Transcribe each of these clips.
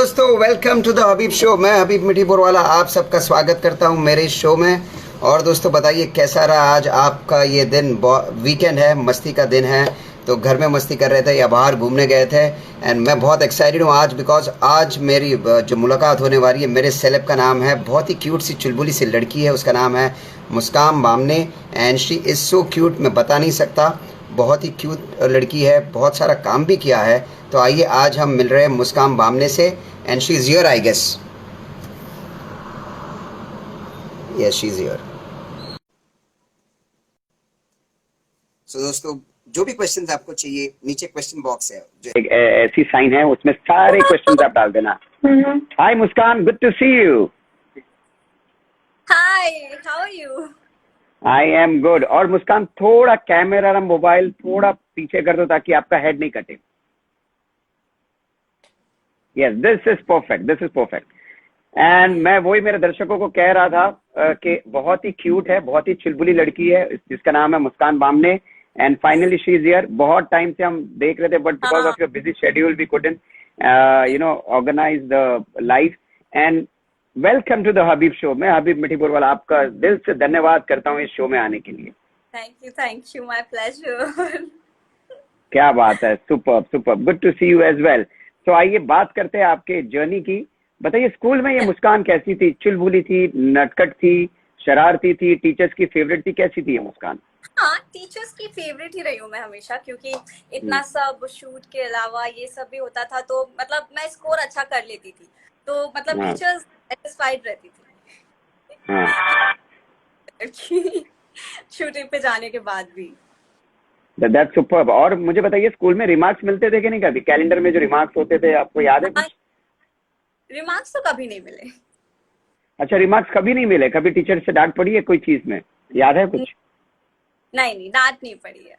दोस्तों, welcome to the Habib show. मैं हबीब मिठीपुर वाला आप सबका स्वागत करता हूं मेरे शो में। और दोस्तों बताइए कैसा रहा आज आपका ये दिन। वीकेंड है, मस्ती का दिन है, तो घर में मस्ती कर रहे थे या बाहर घूमने गए थे। एंड मैं बहुत एक्साइटेड हूँ आज, बिकॉज आज मेरी जो मुलाकात होने वाली है, मेरे सेलेब का नाम है, बहुत ही क्यूट सी चुलबुली सी लड़की है, उसका नाम है Muskan Bamne. And she is so cute, मैं बता नहीं सकता। बहुत ही क्यूट लड़की है, बहुत सारा काम भी किया है। तो आइए आज हम मिल रहे हैं मुस्कान बामने से। And she is here, I guess. Yes, she is here. So दोस्तों, जो भी क्वेश्चंस आपको चाहिए, नीचे क्वेश्चन बॉक्स है, जो एक ऐसी साइन है, उसमें सारे क्वेश्चंस आप डाल देना। Hi Muskan, good to see you. Hi, how are you? I am good. और मुस्कान, थोड़ा कैमरा और मोबाइल थोड़ा पीछे कर दो ताकि आपका हेड नहीं कटे। Yes, this is perfect, this is perfect. And मैं वही मेरे दर्शकों को कह रहा था कि बहुत ही क्यूट है, बहुत ही चुलबुली लड़की है, जिसका नाम है Muskan Bamne. And finally she is here. बहुत टाइम से हम देख रहे थे, but because of your busy schedule we couldn't organise the life. And welcome to the Habib show. मैं हबीब मिठीपुर वाला आपका दिल से धन्यवाद करता हूँ इस शो में आने के लिए। Thank you, my pleasure. क्या बात है, super super, good to see you as well. तो आइए बात करते हैं आपके जर्नी की। बताइए, स्कूल में ये मुस्कान कैसी थी? चुलबुली थी, नटखट थी, शरारती थी, टीचर्स की फेवरेट थी, कैसी थी ये मुस्कान? हाँ, टीचर्स की फेवरेट ही रही हूँ मैं हमेशा, क्योंकि इतना सब शूट के अलावा ये सब भी होता था, तो मतलब मैं स्कोर अच्छा कर लेती थी, तो मतलब हाँ टीचर्स सेटिस्फाइड रहती थी हाँ, शूटिंग पे जाने के बाद भी। That's superb. और मुझे बताइए, स्कूल में रिमार्क्स मिलते थे कि नहीं? कभी कैलेंडर में जो रिमार्क्स होते थे, आपको याद है कुछ? रिमार्क्स तो कभी नहीं मिले। अच्छा, रिमार्क्स कभी नहीं मिले? कभी टीचर से डांट पड़ी है कोई चीज में? याद है कुछ? नहीं, डांट नहीं पड़ी है।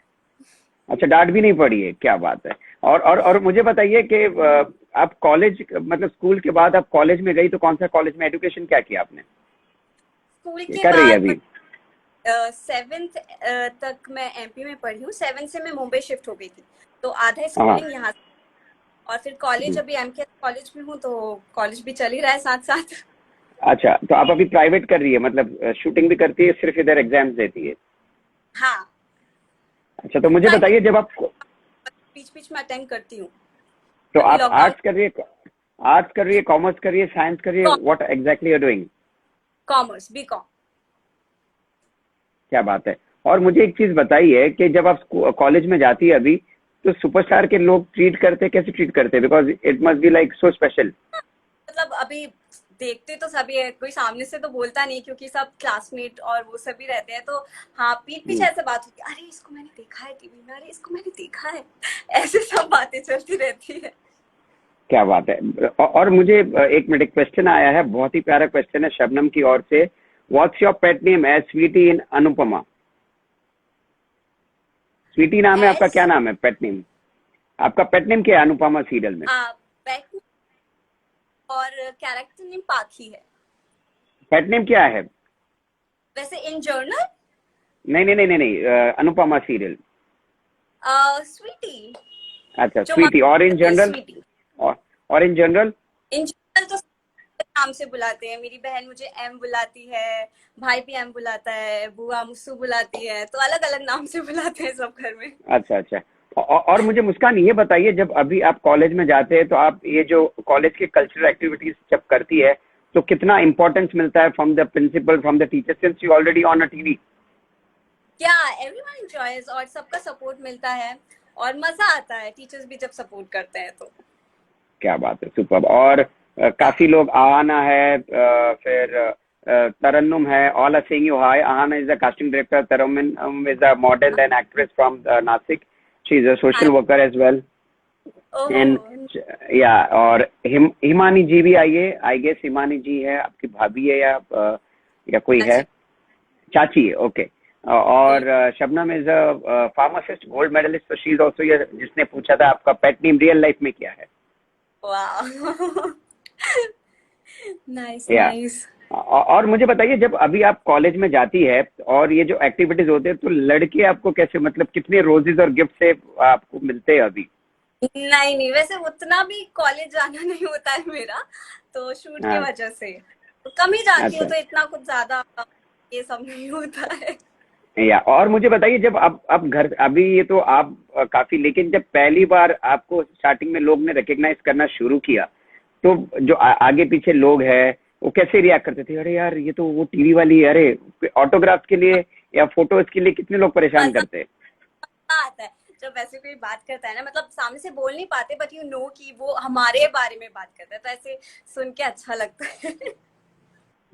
अच्छा, डांट भी नहीं पड़ी है, क्या बात है। और मुझे बताइए कि आप कॉलेज, मतलब स्कूल के बाद आप कॉलेज में गई, तो कौन सा कॉलेज में एजुकेशन क्या किया आपने? स्कूल ये के कर रही है बाद अभी? 7th तक मैं एमपी में पढ़ी हूँ। 7th से मैं मुंबई शिफ्ट हो गई थी, तो आधा हाँ। स्कूलिंग यहाँ, और फिर कॉलेज, अभी एमके कॉलेज में हूँ, तो कॉलेज भी चल ही रहा है साथ साथ। अच्छा, तो आप अभी प्राइवेट कर रही है, मतलब शूटिंग भी करती है, सिर्फ इधर एग्जाम्स देती है? हाँ, अच्छा, तो मुझे बताइए, जब आप, बीच बीच में अटेंड करती हूँ। तो अभी आप लॉकडाउन। आर्ट्स कर रही है, कॉमर्स कर रही है, साइंस कर रही है, what exactly you are doing? Commerce, BCom. क्या बात है। और मुझे एक चीज बताइए कि जब आप कॉलेज में जाती है अभी, तो सुपरस्टार के लोग ट्रीट करते, कैसे ट्रीट करते? Because it must be like so special. मतलब अभी देखते तो सभी है, कोई सामने से तो बोलता नहीं, क्योंकि सब क्लासमेट और वो सभी रहते हैं, तो हाँ, पीठ पीछे ऐसे बात होती है, अरे इसको मैंने देखा है टीवी में, अरे इसको मैंने देखा है, ऐसे सब बातें चलती रहती है। क्या बात है। और मुझे एक मिनट, एक क्वेश्चन आया है, बहुत ही प्यारा क्वेश्चन है शबनम की ओर से। What's your pet name as Sweety in Anupama? Sweety नाम है आपका, क्या नाम है पेट नेम? आपका पेट नेम क्या है अनुपमा सीरियल में? पेट और कैरेक्टर नेम पाखी है। पेट नेम क्या है? वैसे इन जर्नल नहीं नहीं नहीं नहीं नहीं, अनुपमा सीरियल। स्वीटी। अच्छा, स्वीटी। और इन जनरल? स्वीटी। और इन जनरल? इन जनरल तो नाम से बुलाते हैं। मेरी बहन मुझे एम बुलाती है, भाई भी एम बुलाता है, बुआ मुस्सू बुलाती है, तो अलग अलग नाम से बुलाते हैं सब घर में। अच्छा अच्छा। और मुझे मुस्कान ये बताइए, जब अभी आप कॉलेज में जाते हैं, तो आप ये जो कॉलेज के कल्चरल एक्टिविटीज जब करती है, तो कितना इंपॉर्टेंस मिलता है from the principal, from the teacher, since you already on a TV? क्या एवरीवन एंजॉयज, और सबका सपोर्ट मिलता है, और मजा आता है टीचर्स भी जब सपोर्ट करते हैं तो। क्या बात है, सुपर। और काफी लोग, आहाना है, फिर तरन्नुम है, all are saying you hi. Aahana is the casting director, Tarannum is a model and actress from Nashik, she is a social worker as well. And yeah, और हिमानी जी भी आई है, आई गेस हिमानी जी है आपकी भाभी है, या कोई है? चाची है, ओके। और Shabnam is a pharmacist, gold medalist, तो शी इज आल्सो। ये जिसने पूछा था आपका पेट नेम रियल लाइफ में क्या है? वाह, नाइस या, नाइस। और मुझे बताइए, जब अभी आप कॉलेज में जाती है और ये जो एक्टिविटीज होते हैं, तो लड़के आपको कैसे, मतलब कितने रोजेस और गिफ्ट से आपको मिलते हैं अभी? नहीं नहीं, वैसे उतना भी कॉलेज जाना नहीं होता है मेरा, तो शूट की हाँ। वजह से तो कम ही जाती हूँ, अच्छा। तो इतना कुछ ज्यादा ये सब नहीं होता है। या और मुझे बताइए, जब अब घर अभी ये तो आप काफी, लेकिन जब पहली बार आपको स्टार्टिंग में लोग ने रिकग्नाइज करना शुरू किया, तो जो आगे पीछे लोग हैं वो कैसे रिएक्ट करते थे? अरे यार ये तो वो टीवी वाली है, अरे ऑटोग्राफ के लिए या फोटोज के लिए कितने लोग परेशान मजा करते हैं। आता है जब ऐसे कोई बात करता है ना, मतलब सामने से बोल नहीं पाते बट यू नो कि वो हमारे बारे में बात करता है, तो ऐसे सुन के अच्छा लगता है।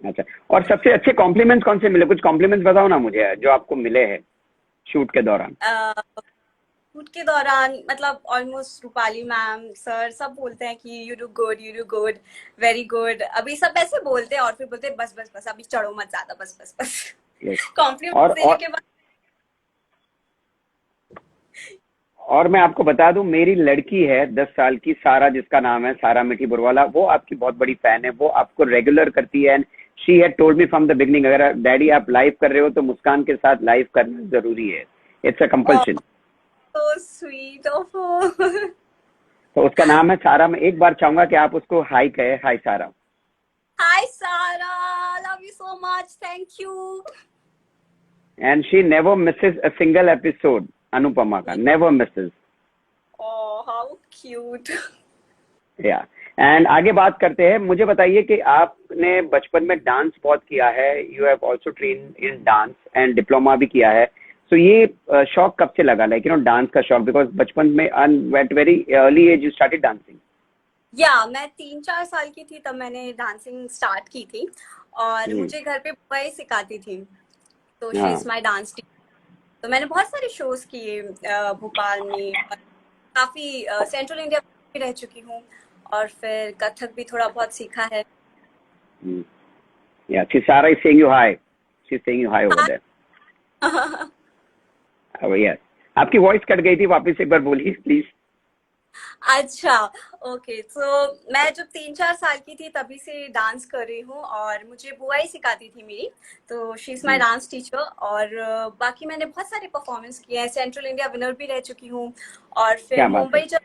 अच्छा, और सबसे अच्छे कॉम्प्लीमेंट्स कौन से मिले? कुछ कॉम्प्लीमेंट्स बताओ ना मुझे जो आपको मिले हैं शूट के दौरान। शूट के दौरान मतलब ऑलमोस्ट रूपाली मैम सर सब बोलते हैं कि you do good, very good, अभी सब ऐसे बोलते हैं और फिर बोलते हैं बस बस बस अभी चढ़ो मत ज्यादा, बस बस बस। यस। कॉम्प्लीमेंट देने और के बाद और मैं आपको बता दूं, मेरी लड़की है 10 साल की, सारा, जिसका नाम है सारा मिठी बुरवाला, वो आपकी बहुत बड़ी फैन है, वो आपको रेगुलर करती है। And she had told me from the beginning, अगर डैडी आप लाइव कर रहे हो तो मुस्कान के साथ लाइव करना जरूरी है, इट्स अ कंपल्शन। तो स्वीट ऑफ। तो उसका नाम है सारा। मैं एक बार चाहूंगा कि आप उसको हाई कहे। हाय Sara. Hi Sara, love you so much, thank you. And she never misses a single episode, Anupama का never misses. Oh how cute. Yeah and आगे बात करते हैं। मुझे बताइए कि आपने बचपन में डांस बहुत किया है, you have also train in dance and diploma भी किया है। तो ये शौक कब से लगा, लाइक डांस का शौक? बिकॉज बचपन में at very early age you started dancing. Yeah मैं 3-4 साल की थी तब मैंने डांसिंग स्टार्ट की थी, और हम्म। मुझे घर पे बुआ ही सिखाती थी, तो शी हाँ। Is my dance teacher. तो मैंने बहुत सारे शोज किए भोपाल में, और काफी सेंट्रल इंडिया में भी रह चुकी हूँ, और फिर कथक भी थोड़ा बहुत सीखा है। या Sara is saying you hi. She's saying you hi over there. Yes. आपकी वॉइस कट गई थी, वापस एक बार बोलिए प्लीज। अच्छा, ओके, तो मैं जब 3-4 साल की थी तभी से डांस कर रही हूँ, और मुझे बुआ ही सिखाती थी मेरी, तो she is my dance teacher. और बाकी मैंने बहुत सारे परफॉर्मेंस किए हैं, सेंट्रल इंडिया विनर भी रह चुकी हूँ, और फिर क्या बात है। मुंबई जब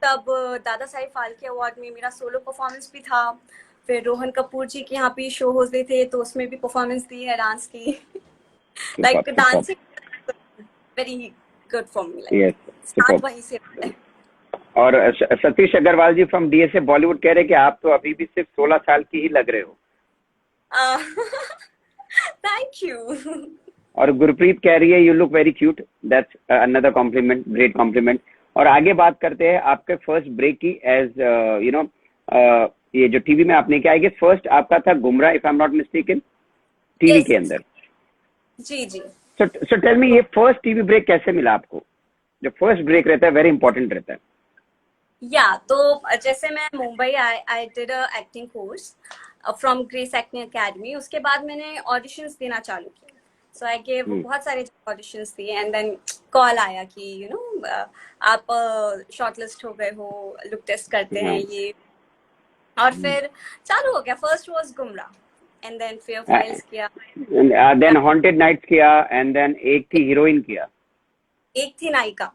तब दादा साहिब फाल्के अवार्ड में मेरा सोलो परफॉर्मेंस भी था। फिर रोहन कपूर जी के यहाँ पे शो होते थे तो उसमें भी परफॉर्मेंस दी है डांस की। Super like super. Dancing very good for me, like yes. Super. Start वहीं से होता है। और सतीश अग्रवाल जी फ्रॉम डीएसए बॉलीवुड कह रहे हैं कि आप तो अभी भी सिर्फ 16 साल की ही लग रहे हो। Thank you. और गुरप्रीत कह रही है you look very cute. That's another compliment, great compliment. और आगे बात करते हैं आपके फर्स्ट ब्रेक की। एज ये जो टीवी में आपने, क्या आई गेस फर्स्ट आपका था गुमराह, if I am not mistaken, TV yes के यस, अंदर। जी जी। सो टेल मी, ये फर्स्ट टीवी ब्रेक कैसे मिला आपको? जो फर्स्ट ब्रेक रहता है वेरी इंपॉर्टेंट रहता है। या तो जैसे मैं Mumbai I did a acting course from grace acting academy, उसके बाद मैंने ऑडिशंस देना चालू किया। सो आई गेव हम्म। बहुत सारे ऑडिशंस दिए, एंड देन कॉल आया कि यू नो आप शॉर्टलिस्ट हो गए हो, लुक टेस्ट करते हैं हाँ। ये, और फिर चालू हो गया। फर्स्ट वाज गुमराह, एंड देन फेयर फाइल्स किया, देन हॉन्टेड नाइट्स किया, एंड देन एक थी हीरोइन किया। एक थी नायिका।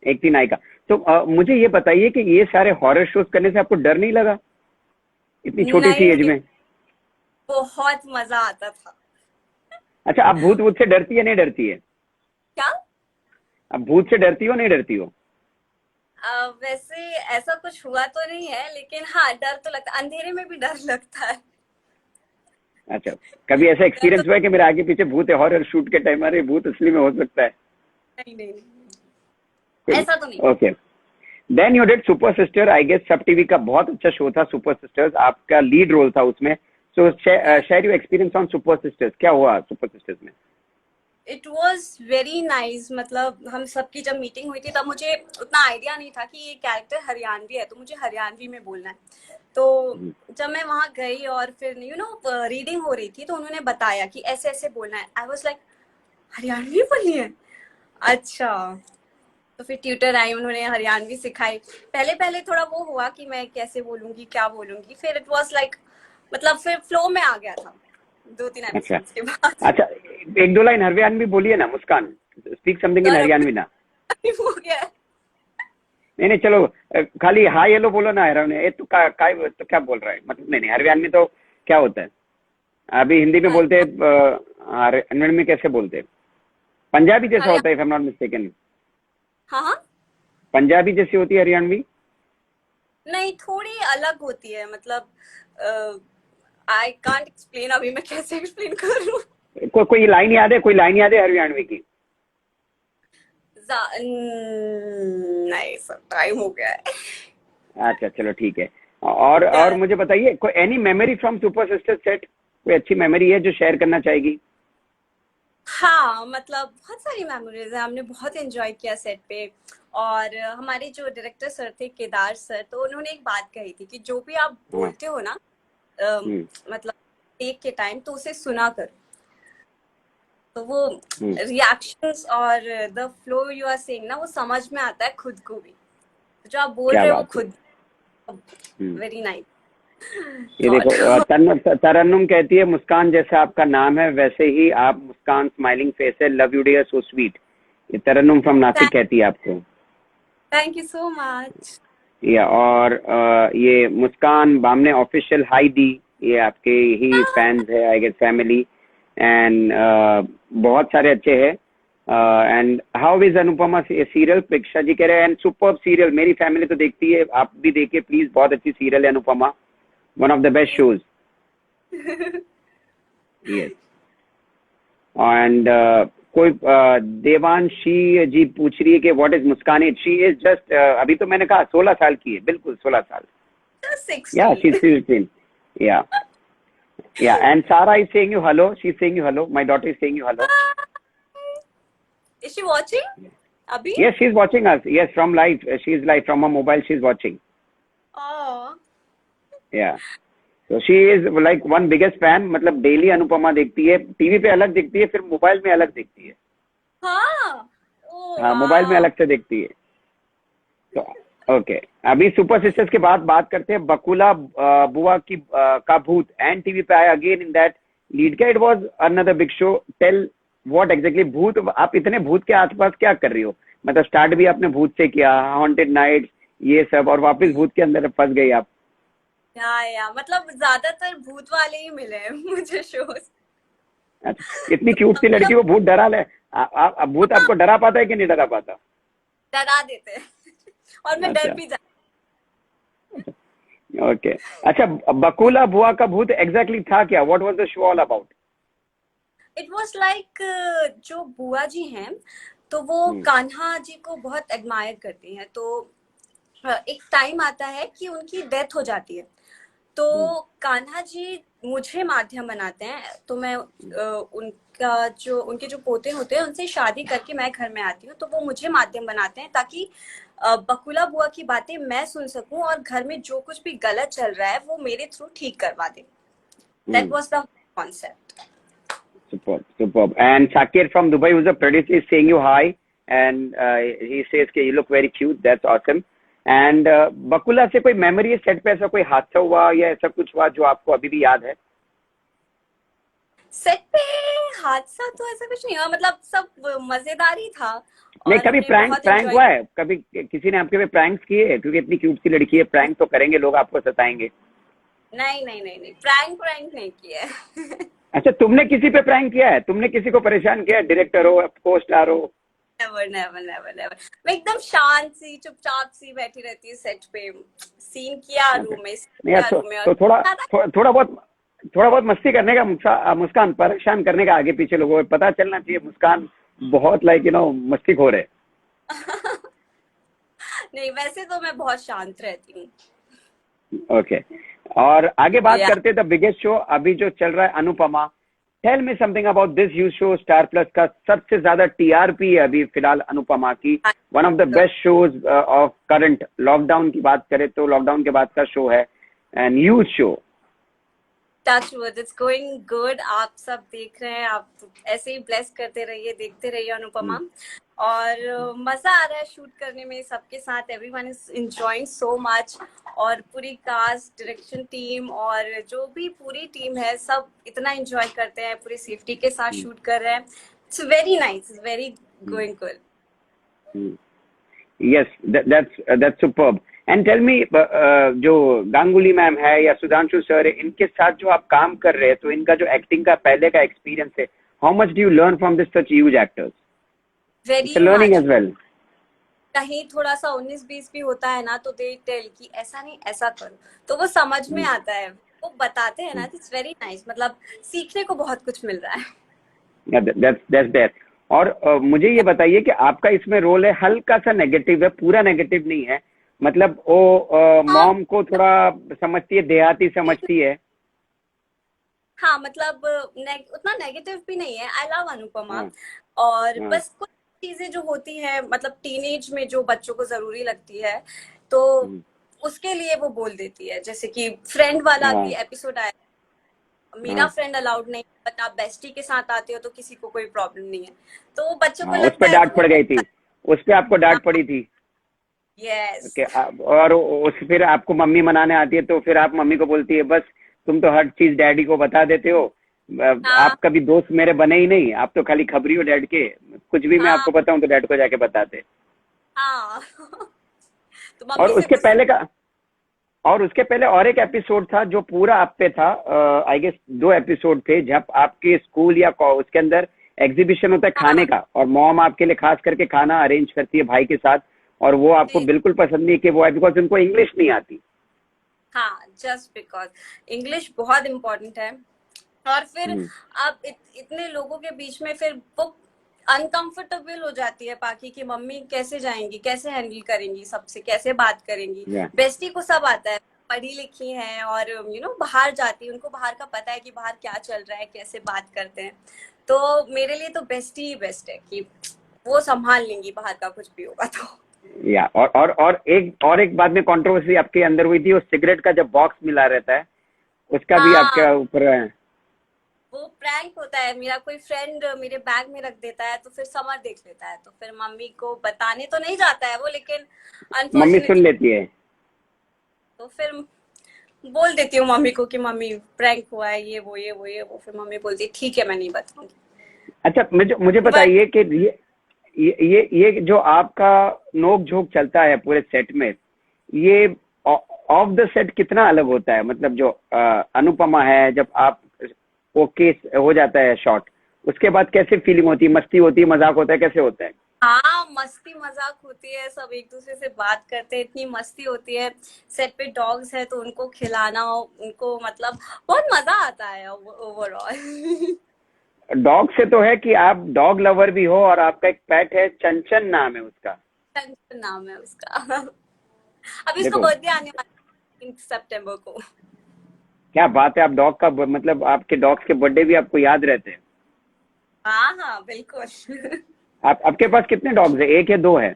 एक थी नायिका। तो मुझे ये बताइए कि ये सारे हॉरर शोज करने से आपको डर नहीं लगा इतनी छोटी सी नहीं एज नहीं, में? बहुत मजा आता था। अच्छा, आप भूत भूत से डरती है, नहीं डरती है? क्या? आप भूत से डरती हो, नहीं डरती हो? वैसे ऐसा कुछ हुआ तो नहीं है, लेकिन हाँ डर तो लगता है, अंधेरे में भी डर लगता है। अच्छा, कभी ऐसा डर तो एक्सपीरियंस हुआ है कि मेरे आगे पीछे भूत है, हॉरर शूट के टाइम अरे भूत असली में हो सकता है? नहीं नहीं नहीं, ऐसा तो नहीं। Okay. Then you did super sister, I guess SAB TV का बहुत अच्छा शो था सुपर सिस्टर्स, आपका लीड रोल था उसमें। So share your experience on super sisters, क्या हुआ सुपर सिस्टर्स में? इट वॉज वेरी नाइस, मतलब हम सबकी जब मीटिंग हुई थी तब मुझे उतना आइडिया नहीं था कि ये कैरेक्टर हरियाणवी है, तो मुझे हरियाणवी में बोलना है। तो जब मैं वहां गई और फिर यू नो रीडिंग हो रही थी तो उन्होंने बताया कि ऐसे ऐसे बोलना है। आई वॉज लाइक हरियाणवी बोलनी है, अच्छा। तो फिर ट्यूटर आई, उन्होंने हरियाणवी सिखाई। पहले पहले थोड़ा वो हुआ कि मैं कैसे बोलूंगी क्या बोलूंगी, फिर इट वाज लाइक मतलब फिर फ्लो में आ गया था 2-3 अच्छा। एपिसोड्स के बाद। अच्छा, एक दो लाइन हरियाणवी बोलिए ना मुस्कान, स्पीक समथिंग इन गरम हरियाणवी ना। हो गया। नहीं नहीं चलो, खाली हाय हेलो बोलो ना यार, ये तो तो क्या बोल रहा है मतलब, नहीं नहीं हरियाणवी में तो क्या होता है, अभी हिंदी में बोलते हैं, हरियाणवी में कैसे बोलते हैं? पंजाबी जैसा हरियाणा। होता है, if I am not mistaken. हाँ हाँ। पंजाबी जैसी होती है हरियाणवी। नहीं, थोड़ी अलग होती है, मतलब आई कांट एक्सप्लेन, अभी मैं कैसे एक्सप्लेन करूँ। कोई लाइन याद है, कोई लाइन याद है हरियाणवी की? नहीं सर, टाइम हो गया है। अच्छा चलो ठीक है। और मुझे बताइए, कोई any memory from super sister set, कोई अच्छी मेमोरी है जो शेयर करना चाहेगी? हाँ, मतलब बहुत सारी मेमोरीज है, हमने बहुत एंजॉय किया सेट पे। और हमारे जो डायरेक्टर सर थे, केदार सर, तो उन्होंने एक बात कही थी कि जो भी आप हाँ। बोलते हो ना, अ, हम्म। मतलब टेक के टाइम, तो उसे सुना करो। तो वो हम्म। रिएक्शंस और the flow you are saying ना, वो समझ में आता है खुद को भी। तो जो आप बोल क्या रहे हो वो बात है। खुद। हम्म। वेरी नाइस ये देखो, थॉट। तरन्नुम कहती है मुस्कान जैसा आपका नाम है वैसे ही आप मुस्कान, स्माइलिंग फेस है, love you dear, so sweet. ये तरन्नुम फ्रॉम नासिक कहती है आपको। Thank you so much. Yeah और ये मुस्कान बामने ऑफिशियल हाई दी, ये आपके ही फैंस है आई गेस, फैमिली। एंड बहुत सारे अच्छे हैं। And how is Anupama serial, Preksha ji कह रहे हैं, एंड सुपर सीरियल, मेरी फैमिली तो देखती है, आप भी देखिए प्लीज, बहुत अच्छी सीरियल है Anupama, one of the best shows. Yes. And कोई देवांशी जी पूछ रही है कि what is Muskan, she is just, अभी तो मैंने कहा 16 साल की है, बिल्कुल 16 साल। या शी 16। 16। या या एंड सारा is saying you hello, she is saying you hello, my daughter is saying you hello. Is she watching अभी? Yes, she's watching us. Yes, from live. She is live from her mobile. She's watching. Oh, Yeah. So she is like one biggest fan. मतलब daily Anupama देखती है, TV पे अलग देखती है, फिर mobile में अलग देखती है। हाँ। Oh हाँ, मोबाइल में wow. अलग से देखती है। तो ओके, अभी सुपर सिस्टर्स के बाद बात करते हैं बकुला बुआ की का भूत, एंड टीवी पे आया अगेन इन दैट लीड का, it was another big show. Tell what exactly भूत, आप इतने भूत के आसपास क्या कर रही हो? मतलब स्टार्ट भी आपने भूत से किया, हॉन्टेड नाइट्स ये सब, और वापस भूत के अंदर फंस गई आप। या मतलब ज्यादातर भूत वाले ही मिले हैं मुझे शोज। अच्छा, इतनी क्यूट सी लड़की को भूत डरा ले, भूत आपको डरा पाता है कि नहीं डरा पाता? डरा देते हैं और मैं डर अच्छा भी जाती ओके। अच्छा, बकुला बुआ का भूत एग्जैक्टली था क्या? What was the show all about? हूँ। इट वॉज लाइक, जो बुआ जी हैं तो वो कान्हा जी को बहुत एडमायर करती हैं। तो एक टाइम आता है कि उनकी डेथ हो जाती है, तो कान्हा जी मुझे माध्यम बनाते हैं। तो मैं उनके जो पोते होते हैं उनसे शादी करके मैं घर में आती हूँ, तो वो मुझे माध्यम बनाते हैं ताकि बकुला बुआ की बातें मैं सुन सकूं और घर में जो कुछ भी गलत चल रहा है वो मेरे थ्रू ठीक करवा दे। That was the concept. Superb, superb. And Sakir from Dubai, who's a producer, is saying you hi, and he says कि you look very cute. That's awesome. And बकुला से कोई मेमोरी है सेट पे, ऐसा कोई हादसा हुआ या ऐसा कुछ हुआ जो आपको अभी भी याद है? सेट पे हादसा तो ऐसा कुछ नहीं हुआ, मतलब सब मजेदार ही था नहीं, और कभी हमने प्रैंक बहुत प्रैंक एंजॉय। हुआ है? कभी किसी ने आपके पे प्रैंक्स किए हैं? क्योंकि इतनी क्यूट सी लड़की है, प्रैंक तो करेंगे लोग, आपको सताएंगे। नहीं नहीं नहीं नहीं, प्रैंक प्रैंक नहीं किया है। अच्छा, तुमने किसी पे प्रैंक किया है? तुमने किसी को परेशान किया है? डायरेक्टर हो, को स्टार हो? Never never never never. मैं एकदम शांत सी चुपचाप सी बैठी रहती हूँ सेट पे। सीन किया Okay. रूम में, सीन नहीं यार, किया रूम में, और तो थोड़ा ज्यादा थोड़ा बहुत मस्ती करने का, मुस्कान परेशान करने का आगे पीछे लोगों को पता चलना चाहिए, मुस्कान बहुत लाइक मस्तीखोर है। नहीं, वैसे तो मैं बहुत शांत रहती हूँ। ओके, और आगे बात या करते हैं द बिगेस्ट शो अभी जो चल रहा है, Anupamaa. Tell me something about this huge show, star plus का सबसे ज्यादा टीआरपी है अभी फिलहाल अनुपमा की, one of the best shows of current. Lockdown की बात करें तो लॉकडाउन के बाद का शो है, and huge show. Touch wood, it's going good. आप सब देख रहे हैं, आप ऐसे ही ब्लेस करते रहिए, देखते रहिए अनुपमा। और मजा आ रहा है शूट करने में सबके साथ। Everyone is enjoying so much. और पूरी कास्ट, डायरेक्शन टीम और जो भी पूरी टीम है, सब इतना एंजॉय करते हैं, पूरी सेफ्टी के साथ शूट कर रहे हैं। It's very nice, it's very going good. Yes, that's superb. And tell me, जो गांगुली मैम है या सुधांशु सर है, इनके साथ जो आप काम कर रहे हैं, तो इनका जो एक्टिंग का पहले का एक्सपीरियंस है, how much do you learn from this such huge actors? It's very learning much. As well. कहीं थोड़ा सा 19-20 भी होता है ना, तो दे टेल कि ऐसा नहीं ऐसा करो, तो वो समझ में आता है, वो बताते हैं ना, इट्स वेरी नाइस। मतलब सीखने को बहुत कुछ मिल रहा है। that's there. और मुझे ये बताइए कि आपका इसमें रोल है हल्का सा नेगेटिव है, पूरा नेगेटिव नहीं है, मतलब वो मॉम को थोड़ा समझती है, देहाती समझती है. हाँ मतलब उतना नेगेटिव भी नहीं है। I love Anupama. हाँ, और हाँ, बस कुछ चीजें जो होती है, मतलब टीनेज में जो बच्चों को जरूरी लगती है, तो उसके लिए वो बोल देती है। जैसे कि फ्रेंड वाला भी हाँ, एपिसोड आया, मेरा हाँ, फ्रेंड अलाउड नहीं, बट आप बेस्टी के साथ आते हो तो किसी को कोई प्रॉब्लम नहीं है, तो बच्चों को हाँ, उस लगता पर है तो डांट वो पड़ गई थी, उस पर आपको डांट पड़ी थी यस। कि और उस फिर आपको मम्मी मनाने आती है, तो फिर आप मम्मी को बोलती है बस तुम तो हर चीज डैडी को बता देते हो, हाँ आप कभी दोस्त मेरे बने ही नहीं, आप तो खाली खबरी हो डैड के, कुछ भी मैं हाँ आपको बताऊं तो डैड को जाके बताते. हाँ तो और मम्मी से उसके गुस्सा। पहले का और उसके पहले और एक एपिसोड था जो पूरा आप पे था, आई गेस 2 एपिसोड थे, जब आपके स्कूल या उसके अंदर एग्जीबिशन होता है खाने हाँ का, और मॉम आपके लिए खास करके खाना अरेंज करती है भाई के साथ, और वो आपको जी बिल्कुल पसंद नहीं कि वो है बिकॉज उनको इंग्लिश नहीं आती. हाँ, जस्ट बिकॉज इंग्लिश बहुत इम्पोर्टेंट है। और फिर हम्म, आप इतने लोगों के बीच में फिर वो अनकंफर्टेबल हो जाती है बाकी की मम्मी कैसे जाएंगी, कैसे हैंडल करेंगी, सबसे कैसे बात करेंगी। या बेस्टी को सब आता है, पढ़ी लिखी है और बाहर जाती है, उनको बाहर का पता है कि बाहर क्या चल रहा है, कैसे बात करते हैं। तो मेरे लिए तो बेस्टी ही बेस्ट है कि वो संभाल लेंगी बाहर का कुछ भी होगा तो। या और एक बाद में कंट्रोवर्सी आपके अंदर हुई थी, वो सिगरेट का जब बॉक्स मिला रहता है, उसका भी हाँ, आपके ऊपर है. वो प्रैंक होता है। मेरा कोई फ्रेंड मेरे बैग में रख देता है, तो फिर समर देख लेता है, तो फिर मम्मी को बताने तो नहीं जाता है वो, लेकिन मम्मी सुन अनफॉर्चुनेटली लेती है. तो फिर बोल देती हूँ मम्मी को कि मम्मी प्रैंक हुआ है, ये वो, फिर मम्मी बोलती है ठीक है मैं नहीं बताऊंगी। अच्छा, मुझे मुझे बट बताइए कि ये जो आपका नोक झोंक चलता है पूरे सेट में, ये ऑफ द सेट कितना अलग होता है? मतलब जो अनुपमा है, जब आप ओके हो जाता है शॉट, उसके बाद कैसे फीलिंग होती है? मस्ती होती है, मजाक होता है, कैसे होता है? हाँ, मस्ती मजाक होती है, सब एक दूसरे से बात करते हैं, इतनी मस्ती होती है। सेट पे डॉग्स है तो उनको खिलाना, उनको मतलब बहुत मजा आता है ओवरऑल। डॉग से तो है कि आप डॉग लवर भी हो, और आपका एक पेट है, चंचन नाम है उसका. कंचन नाम है उसका। अभी उसका देखो बर्थडे आने वाला है 3 सितंबर को। क्या बात है, आप डॉग का मतलब आपके डॉग्स के बर्थडे भी आपको याद रहते हैं. हाँ हाँ बिल्कुल। आप आपके पास कितने डॉग्स है, एक है, दो है?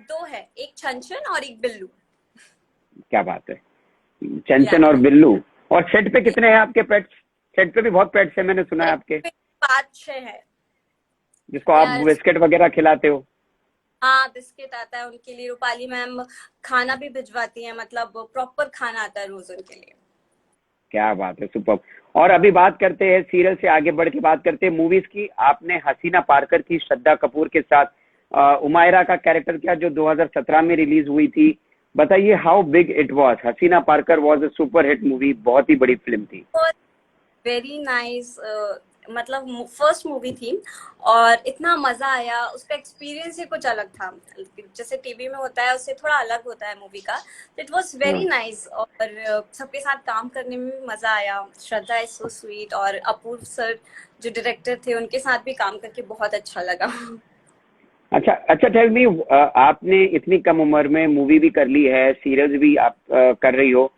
2 है, एक छनछन और एक बिल्लू। क्या बात है, या चंचन और बिल्लू. और सेट पे कितने हैं आपके पेट्स? सेट पे भी बहुत पेट्स है, मैंने सुना है आपके, 5-6 है जिसको आप यार। बिस्किट वगैरह खिलाते हो. हाँ, बिस्किट आता है उनके लिए, रूपाली मैम खाना भी भिजवाती है, मतलब प्रॉपर खाना आता है रोज उनके लिए। क्या बात है, सुपर. और अभी बात करते हैं सीरियल से आगे बढ़ के बात करते हैं मूवीज की. आपने हसीना पारकर की श्रद्धा कपूर के साथ उमायरा का कैरेक्टर किया, जो 2017 में रिलीज हुई थी. बताइए how big it was. Haseena Parkar was a super hit movie, बहुत ही बड़ी फिल्म थी. Very nice. मतलब फर्स्ट मूवी थी और इतना मजा आया, उसका एक्सपीरियंस ही कुछ अलग था। जैसे टीवी में होता है उससे थोड़ा अलग होता है मूवी का। इट वाज वेरी हाँ. नाइस और सबके साथ काम करने में भी मजा आया। श्रद्धा इज सो स्वीट और अपूर्व सर जो डायरेक्टर थे उनके साथ भी काम करके बहुत अच्छा लगा। अच्छा अच्छा, टेल मी, आपने इतनी कम उम्र में मूवी भी कर ली है, सीरियल्स भी आप कर रही हो.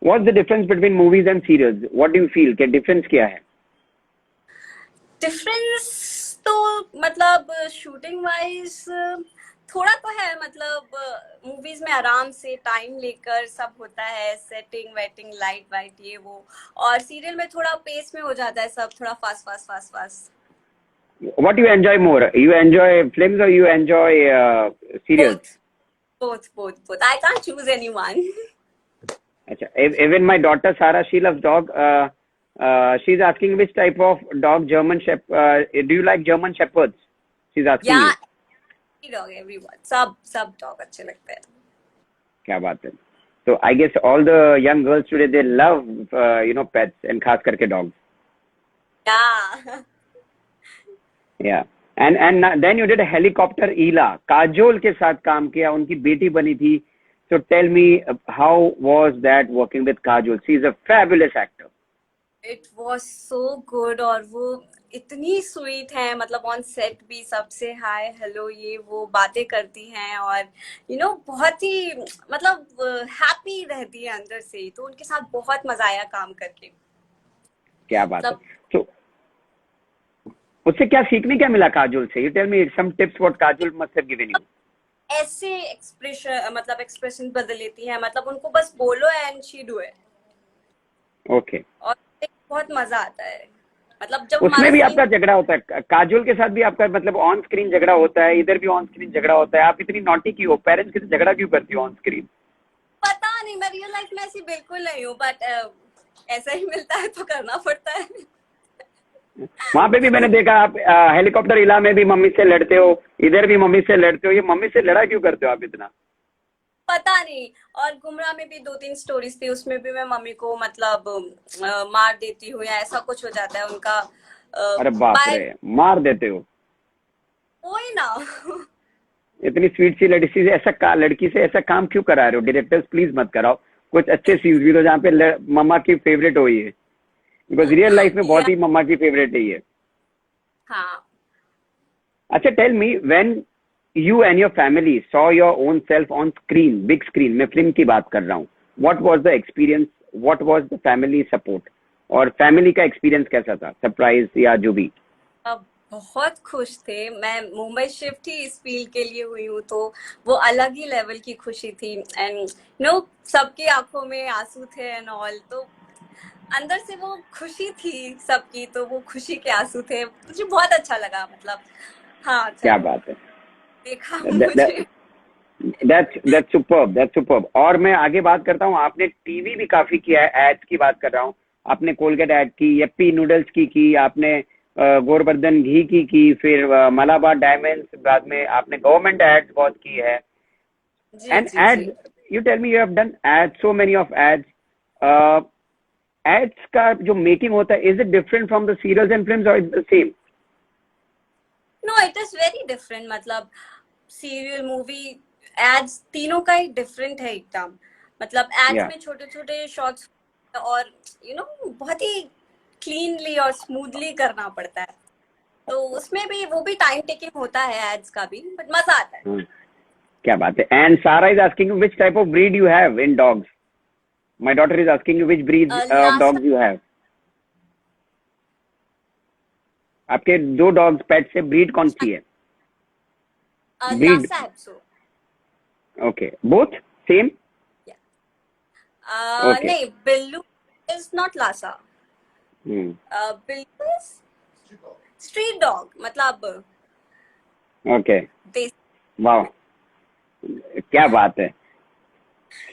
What's the difference between movies and serials? What do you feel, क्या डिफरेंस क्या है? डिफरेंस तो मतलब शूटिंग वाइज थोड़ा तो है। मतलब मूवीज में आराम से टाइम लेकर सब होता है, सेटिंग वेटिंग लाइट वाइट ये वो, और सीरियल में थोड़ा पेस में हो जाता है सब, थोड़ा fast fast fast fast. What you enjoy more? You enjoy films or you enjoy serials? Both both I can't choose anyone. Acha, even my daughter Sarah, she loves dog. She's asking which type of dog, German Shepherd. Do you like German Shepherds? She's asking yeah you. Dog everyone, सब dog अच्छे लगते हैं। क्या बात है। तो I guess all the young girls today they love pets and खास करके dogs. Yeah yeah and then you did helicopter Eela, Kajol के साथ काम किया, उनकी बेटी बनी थी। So tell me, how was that working with Kajol? She is a fabulous actor. It was so good, और वो इतनी स्वीट है, मतलब ऑन सेट भी सबसे हाय हेलो ये वो बातें करती हैं, और बहुत ही मतलब हैप्पी रहती है अंदर से ही, तो उनके साथ बहुत मजा आया काम करके। क्या बात है। मतलब तो उससे क्या सीखने क्या मिला काजोल से? You tell me some tips what Kajol must have given you. ऐसे एक्सप्रेशन, मतलब एक्सप्रेशन बदल लेती है, मतलब उनको बस बोलो and she do it. Okay. और बहुत मजा आता है, मतलब जब हमारा उसमें भी सीन। आपका झगड़ा होता है, काजोल के साथ भी आपका मतलब ऑन स्क्रीन झगड़ा होता है, इधर भी ऑन स्क्रीन झगड़ा होता है। आप इतनी नॉटी क्यों हो? पेरेंट्स के साथ झगड़ा क्यों करती हो ऑन स्क्रीन? पता नहीं, मैं रियल लाइफ में ऐसी बिल्कुल नहीं हूँ, बट ऐसा ही मिलता है तो करना पड़ता है। वहां पे भी मैंने देखा आप हेलीकॉप्टर इला में भी मम्मी से लड़ते हो, इधर भी मम्मी से लड़ते हो। ये मम्मी से लड़ा क्यों करते हो आप इतना? पता नहीं। और गुमराह में भी 2-3 स्टोरीज थी, उसमें भी मैं मम्मी को मतलब मार देती हूँ या ऐसा कुछ हो जाता है उनका। अरे बाप बाय रे, मार देते हो? वही ना। इतनी स्वीट सी लड़की से ऐसा काम क्यों करा रहे हो? डायरेक्टर्स प्लीज मत कराओ, कुछ अच्छे सीन्स भी तो जहाँ पे मम्मा की फेवरेट हो ये, बिकॉज रियल लाइफ में बहुत या ही मम्मा की फेवरेट है ये। हाँ। अच्छा, tell me, when you and your family saw your own self on screen, big screen, मैं फिल्म की बात कर रहा हूँ, what was the experience, what was the family support, और फैमिली का एक्सपीरियंस कैसा था, सरप्राइज या जो भी? अब बहुत खुश थे। मैं मुंबई शिफ्ट ही इस फील्ड के लिए हुई हूँ, तो वो अलग ही लेवल की खुशी थी। एंड सबकी आंखों में आंसू थे एंड ऑल, तो अंदर से वो खुशी थी सबकी, तो वो खुशी के आंसू थे। मुझे बहुत अच्छा लगा, मतलब हाँ क्या चलो बात है। देखा that, मुझे। that's superb। और मैं आगे बात करता हूँ, आपने टीवी भी काफी किया है, एड्स की बात कर रहा हूँ। आपने कोलगेट एड की, यप्पी नूडल्स की आपने गोवर्धन घी की, फिर मलाबार डायमंड्स, बाद में आपने गवर्नमेंट एड्स बहुत की है। जी एंड जी जी। Ads, you tell me, you have done ads, so many of ads. Ads का जो मेकिंग होता है, is it different from the serials and films और is the same? No, it is very different. मतलब serial, movie, ads, तीनों का ही different है एकदम। मतलब एड्स या में छोटे छोटे शॉट्स, और बहुत ही क्लीनली और स्मूथली करना पड़ता है, तो उसमें भी वो भी टाइम टेकिंग होता है एड्स का भी, बट मजा आता है। क्या बात है। एंड सारा is asking you which type of breed you have in dogs. My daughter is asking you which breed of Lhasa, dogs you have. आपके दो डॉग्स पेट से ब्रीड कौन सी है? Breed, Lhasa Apso. Okay, both same? Okay. नहीं, Billu is not Lhasa. Billu is street dog, मतलब okay, desi वाह, में। क्या बात है,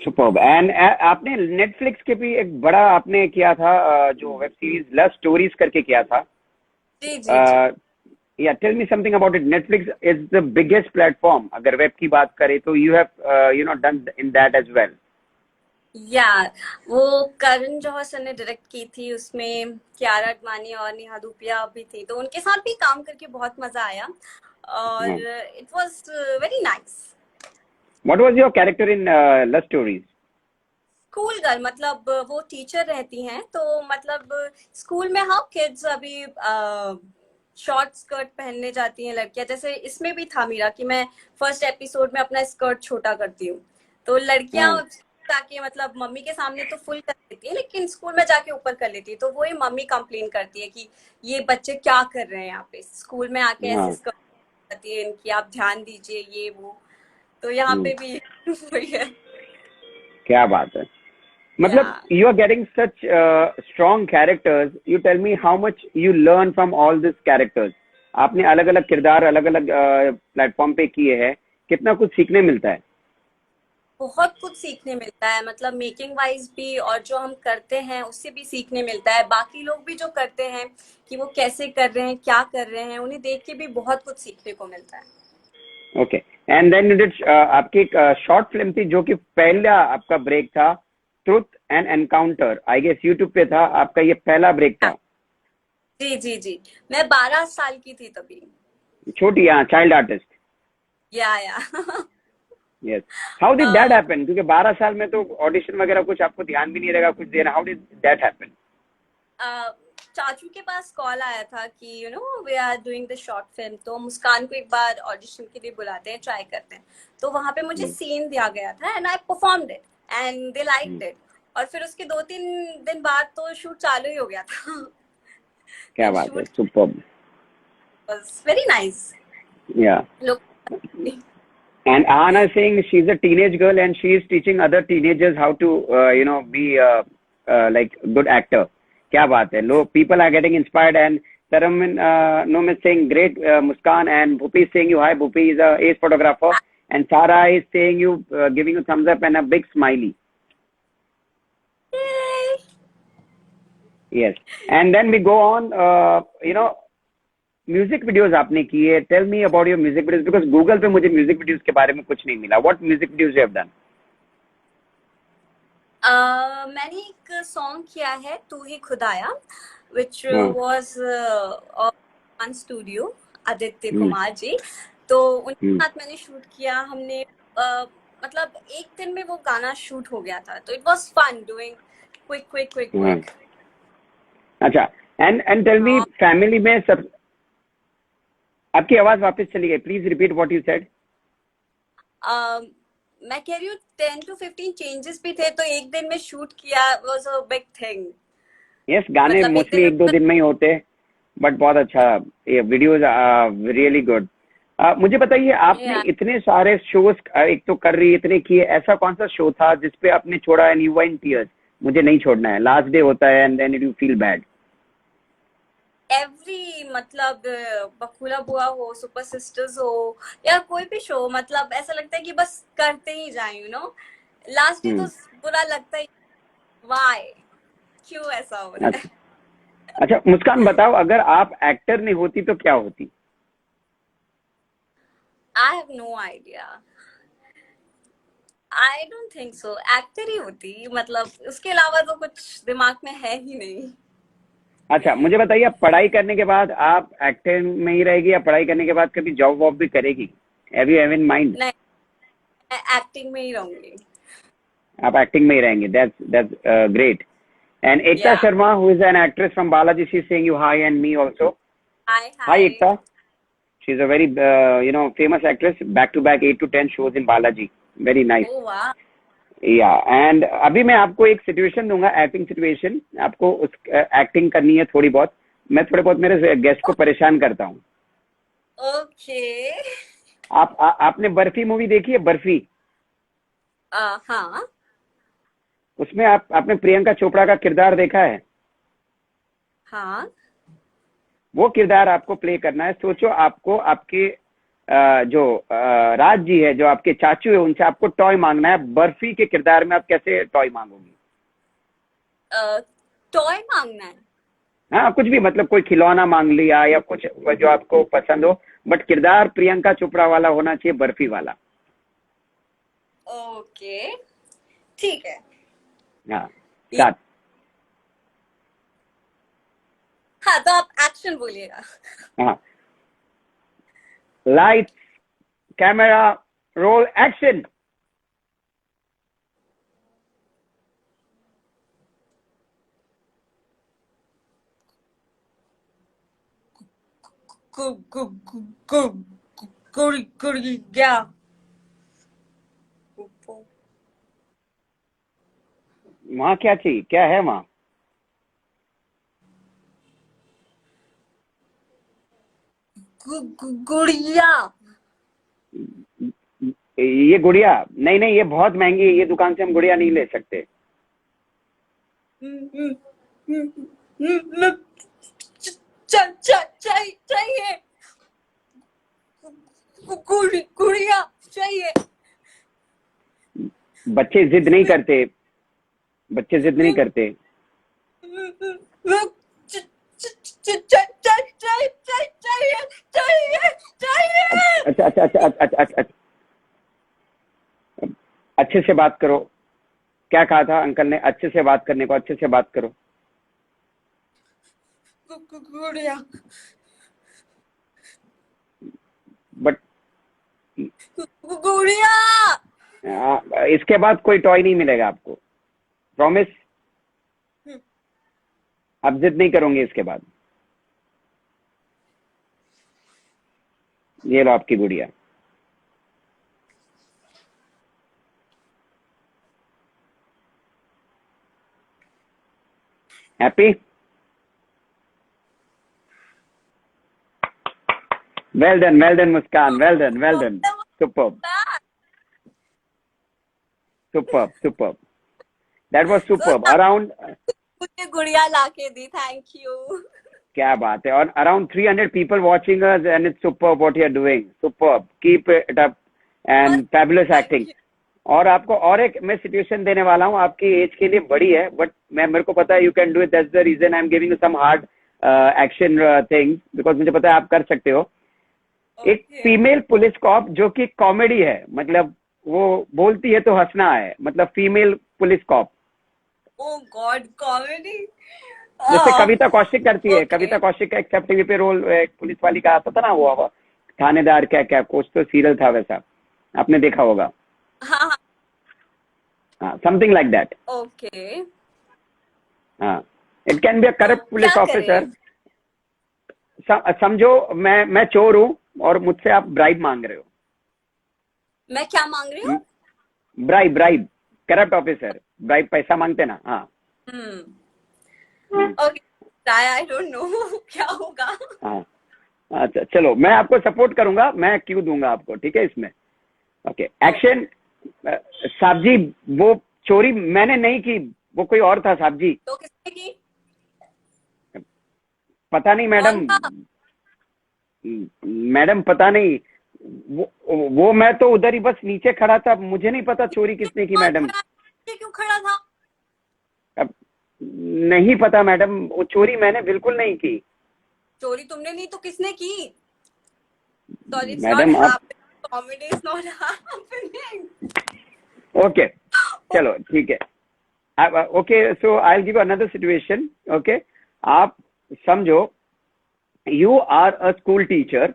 सुपर्ब। एंड आपने नेटफ्लिक्स के भी एक बड़ा आपने किया था, जो वेब सीरीज लव स्टोरीज करके किया था। जी जी जी। Yeah, tell me something about it. Netflix is the biggest platform. अगर वेब की बात करें तो you have done in that as well. या वो करण जौहर सर ने डायरेक्ट की थी, उसमें कियारा आडवाणी और नेहा धूपिया भी थी, तो उनके साथ भी काम करके बहुत मजा आया, और Hmm. It was very nice. What was your character in Love Stories? School girl, मतलब वो टीचर रहती हैं, तो मतलब स्कूल में हाँ किड्स अभी शॉर्ट स्कर्ट पहनने जाती हैं लड़कियां, जैसे इसमें भी था मेरा कि मैं फर्स्ट एपिसोड में अपना स्कर्ट छोटा करती हूँ, तो लड़कियां हाँ, जाके मतलब मम्मी के सामने तो फुल कर लेती है, लेकिन स्कूल में जाके ऊपर कर लेती है, तो वही मम्मी कंप्लेन करती है कि ये बच्चे क्या कर रहे हैं यहाँ पे, स्कूल में आके ऐसे हाँ। स्कर्ट करती है इनकी, आप ध्यान दीजिए ये वो, तो यहाँ Hmm. पे भी वही है। क्या बात है। या मतलब you are getting such strong characters. You tell me how much you learn from all these characters. आपने अलग अलग किरदार अलग अलग प्लेटफॉर्म पे किए हैं, कितना कुछ सीखने मिलता है? बहुत कुछ सीखने मिलता है, मतलब मेकिंग वाइज भी, और जो हम करते हैं उससे भी सीखने मिलता है, बाकी लोग भी जो करते हैं कि वो कैसे कर रहे हैं, क्या कर रहे हैं, उन्हें देख के भी बहुत कुछ सीखने को मिलता है। Okay, and then you did आपकी एक शॉर्ट फिल्म थी जो कि पहला आपका ब्रेक था, truth and encounter, I guess YouTube पे था आपका, ये पहला ब्रेक था। जी जी जी, मैं 12 साल की थी तभी। छोटी, हाँ, चाइल्ड आर्टिस्ट। या yes, how did that happen? क्योंकि 12 साल में तो ऑडिशन वगैरह कुछ आपको ध्यान भी नहीं रहेगा कुछ देर, हाउ डिड दैट हैपन? चाचू के पास कॉल आया था कि we are doing the short film, तो मुस्कान को एक बार ऑडिशन के लिए बुलाते हैं, ट्राई करते हैं। तो वहां पे मुझे सीन दिया गया था and I performed it and they liked it. और फिर उसके 2-3 दिन बाद तो शूट चालू ही हो गया था। क्या बात है, सुपर्ब। Was very nice. या, लोग and Ahana is saying she's a teenage girl and she is teaching other teenagers how to be like good actor. क्या बात है, लोग people are getting inspired, and Taramin Noam is saying great, Muskan, and Bhupi is saying you hi. Bhupi is a ace photographer, and Sara is saying you giving you thumbs up and a big smiley. Yay. Yes, and then we go on, music videos आपने किए, tell me about your music videos, because Google पे मुझे music videos के बारे में कुछ नहीं मिला। What music videos you have done? मैंने एक सॉन्ग किया है, तू ही खुदाया, which was on studio, Aditya Kumar ji. तो उनके साथ मैंने शूट किया हमने, मतलब एक दिन में वो गाना शूट हो गया था, तो it was fun doing quick। अच्छा, एंड टेल मी, फैमिली में सब, आपकी आवाज वापस चली गई, please repeat what you said. मैं कह रही हूँ 10 to 15 चेंजेस भी थे, तो एक दिन में शूट किया, was a big thing. Yes, गाने मतलब मोस्टली 1-2 दिन में ही होते, बट बहुत अच्छा, ये वीडियोस रियली गुड। मुझे बताइए, आपने इतने सारे शोज एक तो कर रही, इतने किए, ऐसा कौन सा शो था जिसपे आपने छोड़ा and you were in tears, मुझे नहीं छोड़ना है, लास्ट डे होता है and then you feel bad? Every, मतलब बकुला बुआ हो, सुपर सिस्टर्स हो, या कोई भी शो, मतलब ऐसा लगता है कि बस करते ही जाएं, लास्ट डे तो बुरा लगता है, व्हाई, क्यों ऐसा हो रहा है। अच्छा मुस्कान, बताओ, अगर आप एक्टर नहीं होती तो क्या होती? I have no idea, I don't think so, actor ही होती, मतलब उसके अलावा तो कुछ दिमाग में है ही नहीं। अच्छा मुझे बताइए, पढ़ाई करने के बाद आप एक्टिंग में ही रहेगी या पढ़ाई करने के बाद कभी जॉब वॉब भी करेगी? Have you have in mind? नहीं, एक्टिंग में ही रहूंगी। आप एक्टिंग में ही रहेंगे, that's great. And Ekta Sharma, who is an actress from Balaji, she is saying you hi and me also. Hi Ekta, she is a very famous actress, back to back 8 to 10 shows in Balaji, very nice। oh wow। या, and अभी मैं आपको एक situation दूंगा, acting situation, आपको उस acting करनी है थोड़ी बहुत, मैं थोड़े बहुत मेरे गेस्ट को परेशान करता हूँ। ओके। आपने बर्फी मूवी देखी है, बर्फी? हाँ। उसमें आपने प्रियंका चोपड़ा का किरदार देखा है? हाँ। वो किरदार आपको प्ले करना है। सोचो, आपको आपके जो राज जी है, जो आपके चाचू है, उनसे आपको टॉय मांगना है। बर्फी के किरदार में आप कैसे टॉय मांगोगी? टॉय मांगना है? हाँ, कुछ भी, मतलब कोई खिलौना मांग लिया या कुछ जो आपको पसंद हो, बट किरदार प्रियंका चोपड़ा वाला होना चाहिए, बर्फी वाला। ओके, ठीक है। हाँ, साथ। हाँ, तो आप एक्शन बोलिएगा। हाँ, लाइट, कैमरा, रोल, एक्शन। गुड़िया। वहाँ क्या चाहिए, क्या है वहाँ? गुड़िया। ये गुड़िया नहीं, ये बहुत महंगी है, ये दुकान से हम गुड़िया नहीं ले सकते। चाहिए गुड़िया चाहिए। बच्चे जिद नहीं करते, बच्चे जिद नहीं करते। अच्छा अच्छा अच्छा अच्छा अच्छा अच्छा अच्छा। अच्छे से बात करो। क्या कहा था अंकल ने? अच्छे से बात करने को, अच्छे से बात करो। गुड़िया। बट गुड़िया। इसके बाद कोई टॉय नहीं मिलेगा आपको, प्रॉमिस। अब जिद नहीं करूंगी इसके बाद। ये लो आपकी गुड़िया। Happy? Well done Muskan, well done. Superb, superb, superb. That was superb. Around, मुझे गुड़िया लाके दी, थैंक यू। क्या बात है। और around 300 people watching us and it's superb what you're doing. Superb. Keep it up and fabulous acting. और आपको और एक मैं सिचुएशन देने वाला हूँ, आपकी एज के लिए बड़ी है बट मैं, मेरे को पता है you can do it, that's the reason I am giving you some hard action things, because मुझे पता है आप कर सकते हो। एक फीमेल पुलिस कॉप जो कि कॉमेडी है, मतलब वो बोलती है तो हंसना है, मतलब फीमेल पुलिस कॉप। ओ गॉड, कॉमेडी। जैसे कविता कौशिक करती है। कविता कौशिक का एक्सेप्ट टीवी पे रोल एक पुलिस वाली का आता था ना, वो थानेदार क्या क्या कुछ तो सीरियल था वैसा, आपने देखा होगा। हाँ हाँ, समथिंग लाइक दैट। ओके। हाँ, it can be a corrupt police officer. समझो मैं चोर हूँ और मुझसे आप ब्राइब मांग रहे हो। मैं क्या मांग रही हूँ? Bribe, bribe. Corrupt officer bribe, पैसा मांगते ना। हाँ ओके, आई डोंट नो क्या होगा। हाँ, अच्छा चलो, मैं आपको सपोर्ट करूंगा, मैं क्यों दूंगा आपको, ठीक है इसमें। Okay, action. साहब जी, वो चोरी मैंने नहीं की, वो कोई और था साहब जी। तो किसने की? पता नहीं मैडम, कौन था? मैडम पता नहीं। वो मैं तो उधर ही बस नीचे खड़ा था, मुझे नहीं पता चोरी किसने की मैडम। क्यों खड़ा था? अब नहीं पता मैडम, वो चोरी मैंने बिल्कुल नहीं की। चोरी तुमने नहीं तो किसने की? सॉरी, इट्स नॉट मैडम आप, happening, comedy is not happening. Okay चलो ठीक है। Okay, so I will give another situation. Okay, आप समझो you are a school teacher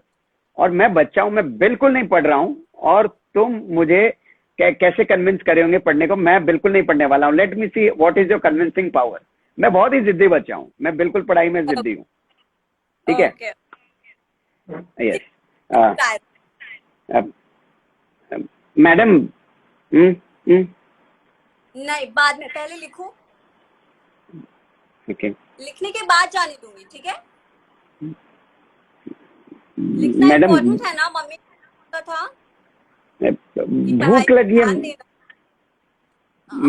और मैं बच्चा हूं, मैं बिल्कुल नहीं पढ़ रहा हूं, और तुम मुझे कैसे कन्विंस करे होंगे पढ़ने को। मैं बिल्कुल नहीं पढ़ने वाला हूं। Late me see what is your convincing power. मैं बहुत ही जिद्दी बच्चा हूं, मैं बिल्कुल पढ़ाई में जिद्दी हूँ, ठीक है। Yes madam. नहीं, बाद में, पहले लिखो। ओके, लिखने के बाद जाने दूंगी, ठीक है। लिखना मैडम इम्पोर्टेंट है ना, मम्मी का था। भूख लगी है।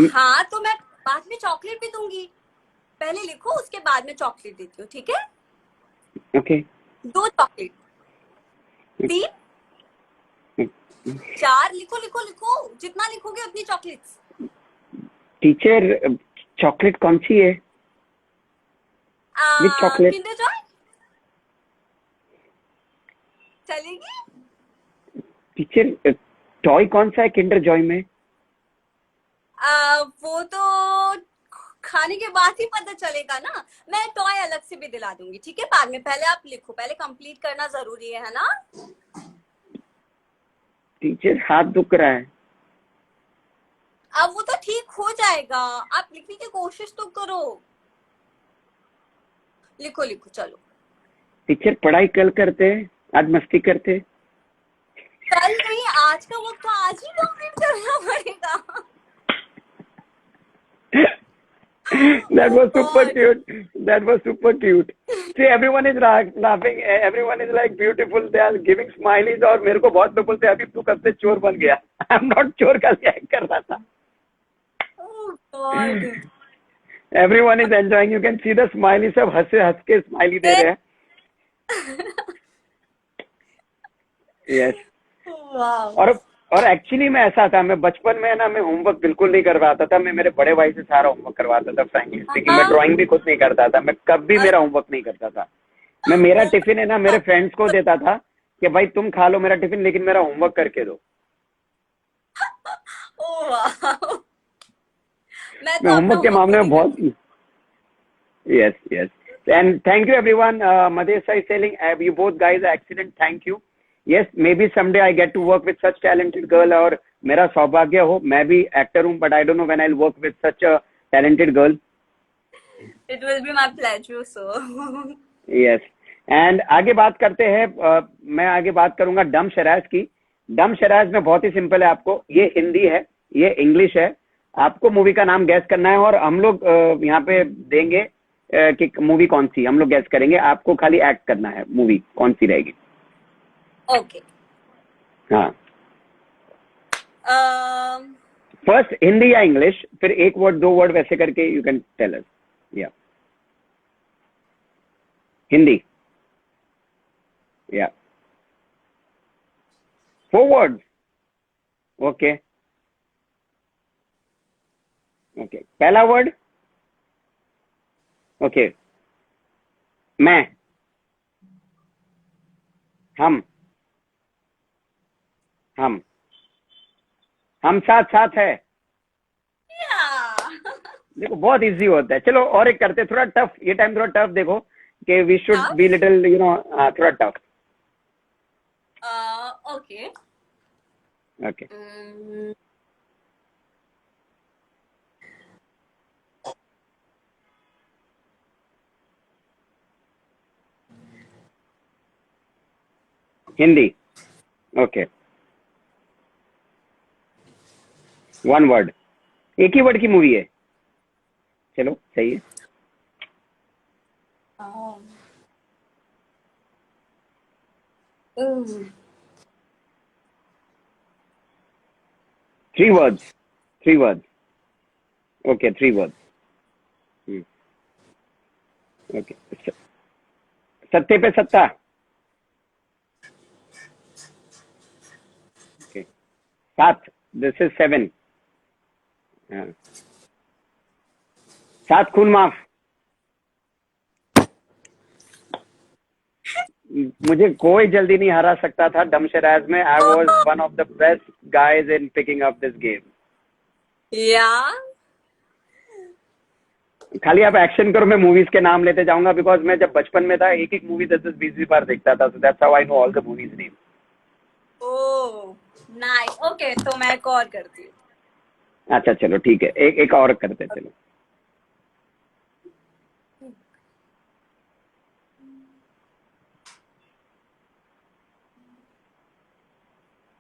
हाँ तो मैं बाद में चॉकलेट भी दूंगी, पहले लिखो उसके बाद में चॉकलेट देती हूँ, ठीक है। ओके, 2 चॉकलेट, 3, 4, लिखो लिखो लिखो, जितना लिखोगे उतनी चॉकलेट्स। टीचर चॉकलेट कौन सी है? विच चॉकलेट? किंडर जॉय चलेगी? टीचर टॉय कौन सा है किंडर जॉय में? वो तो खाने के बाद ही पता चलेगा ना। मैं टॉय अलग से भी दिला दूंगी, ठीक है, बाद में। पहले आप लिखो, पहले कंप्लीट करना जरूरी है ना। टीचर हाथ दुख रहा है। अब वो तो ठीक हो जाएगा, आप लिखने की कोशिश तो करो। लिखो लिखो, चलो। टीचर पढ़ाई कल करते हैं, आज मस्ती करते हैं। कल नहीं, आज का वक्त तो आज ही कंप्लीट करना पड़ेगा। That was super cute. That was super cute. See, everyone is laughing. Everyone is like beautiful. They are giving smileys. और मेरे को बहुत लोग बोलते हैं अभी तू कब से चोर बन गया। I'm not चोर का एक्ट कर रहा था। Oh God. Everyone is enjoying. You can see the smiley. सब हंस के स्माइली दे रहे हैं। Yes. Wow. और एक्चुअली मैं ऐसा था, मैं बचपन में ना, मैं होमवर्क बिल्कुल नहीं करवाता था। मैं मेरे बड़े भाई से सारा होमवर्क करवाता था, फ्रैंकली स्पीकिंग। मैं ड्राइंग भी खुद नहीं करता था, मैं कभी मेरा होमवर्क नहीं करता था। मैं, मेरा टिफिन है ना, मेरे फ्रेंड्स को देता था कि भाई तुम खा लो मेरा टिफिन लेकिन मेरा होमवर्क करके दो। ओह वाह, मैं मैं तो अपना होमवर्क के होमवर्क मामले खुद में ही बहुत, करती yes, yes. And thank you everyone. Madhesa is telling you both guys are excellent. Thank you. Yes, maybe someday I get to work with such talented girl और मेरा सौभाग्य हो, मैं भी एक्टर हूँ, but I don't know when I'll work with such a talented girl. हूँ। It will be my pleasure, so Yes. And आगे बात करते हैं, मैं आगे बात करूंगा डम शराज की। डम शराज में बहुत ही सिंपल है, आपको ये हिंदी है, ये इंग्लिश है, आपको मूवी का नाम गैस करना है और हम लोग यहाँ पे देंगे कि मूवी कौन सी, हम लोग गैस करेंगे, आपको खाली एक्ट करना है मूवी कौन सी रहेगी। ओके। हाँ, um, फर्स्ट हिंदी या इंग्लिश, फिर एक वर्ड दो वर्ड वैसे करके यू कैन टेल अस। या हिंदी, या 4 words। ओके ओके, पहला वर्ड, ओके, मैं, हम हम हम साथ साथ है। yeah. देखो बहुत इजी होता है। चलो और एक करते, थोड़ा टफ, ये टाइम थोड़ा टफ देखो कि we should Tough? Be little you know, थोड़ा tough. Okay. Okay, Hindi, okay, 1 word, एक ही वर्ड की मूवी है, चलो सही है। Um, mm, 3 words, 3 words, okay 3 words, okay. सत्ते पे सत्ता, ओके, 7, दिस इज 7, 7 खून माफ। मुझे कोई जल्दी नहीं हरा सकता था डम शराज में। I was one of the best guys in picking up this game. yeah. खाली आप एक्शन करो, मैं मूवीज के नाम लेते जाऊंगा, बिकॉज मैं जब बचपन में था एक एक मूवी 10-20 बार देखता था, so that's how I know all the movies name. Oh, nice. Okay, तो मैं एक और करती हूँ। अच्छा चलो ठीक है, एक और करते हैं, चलो।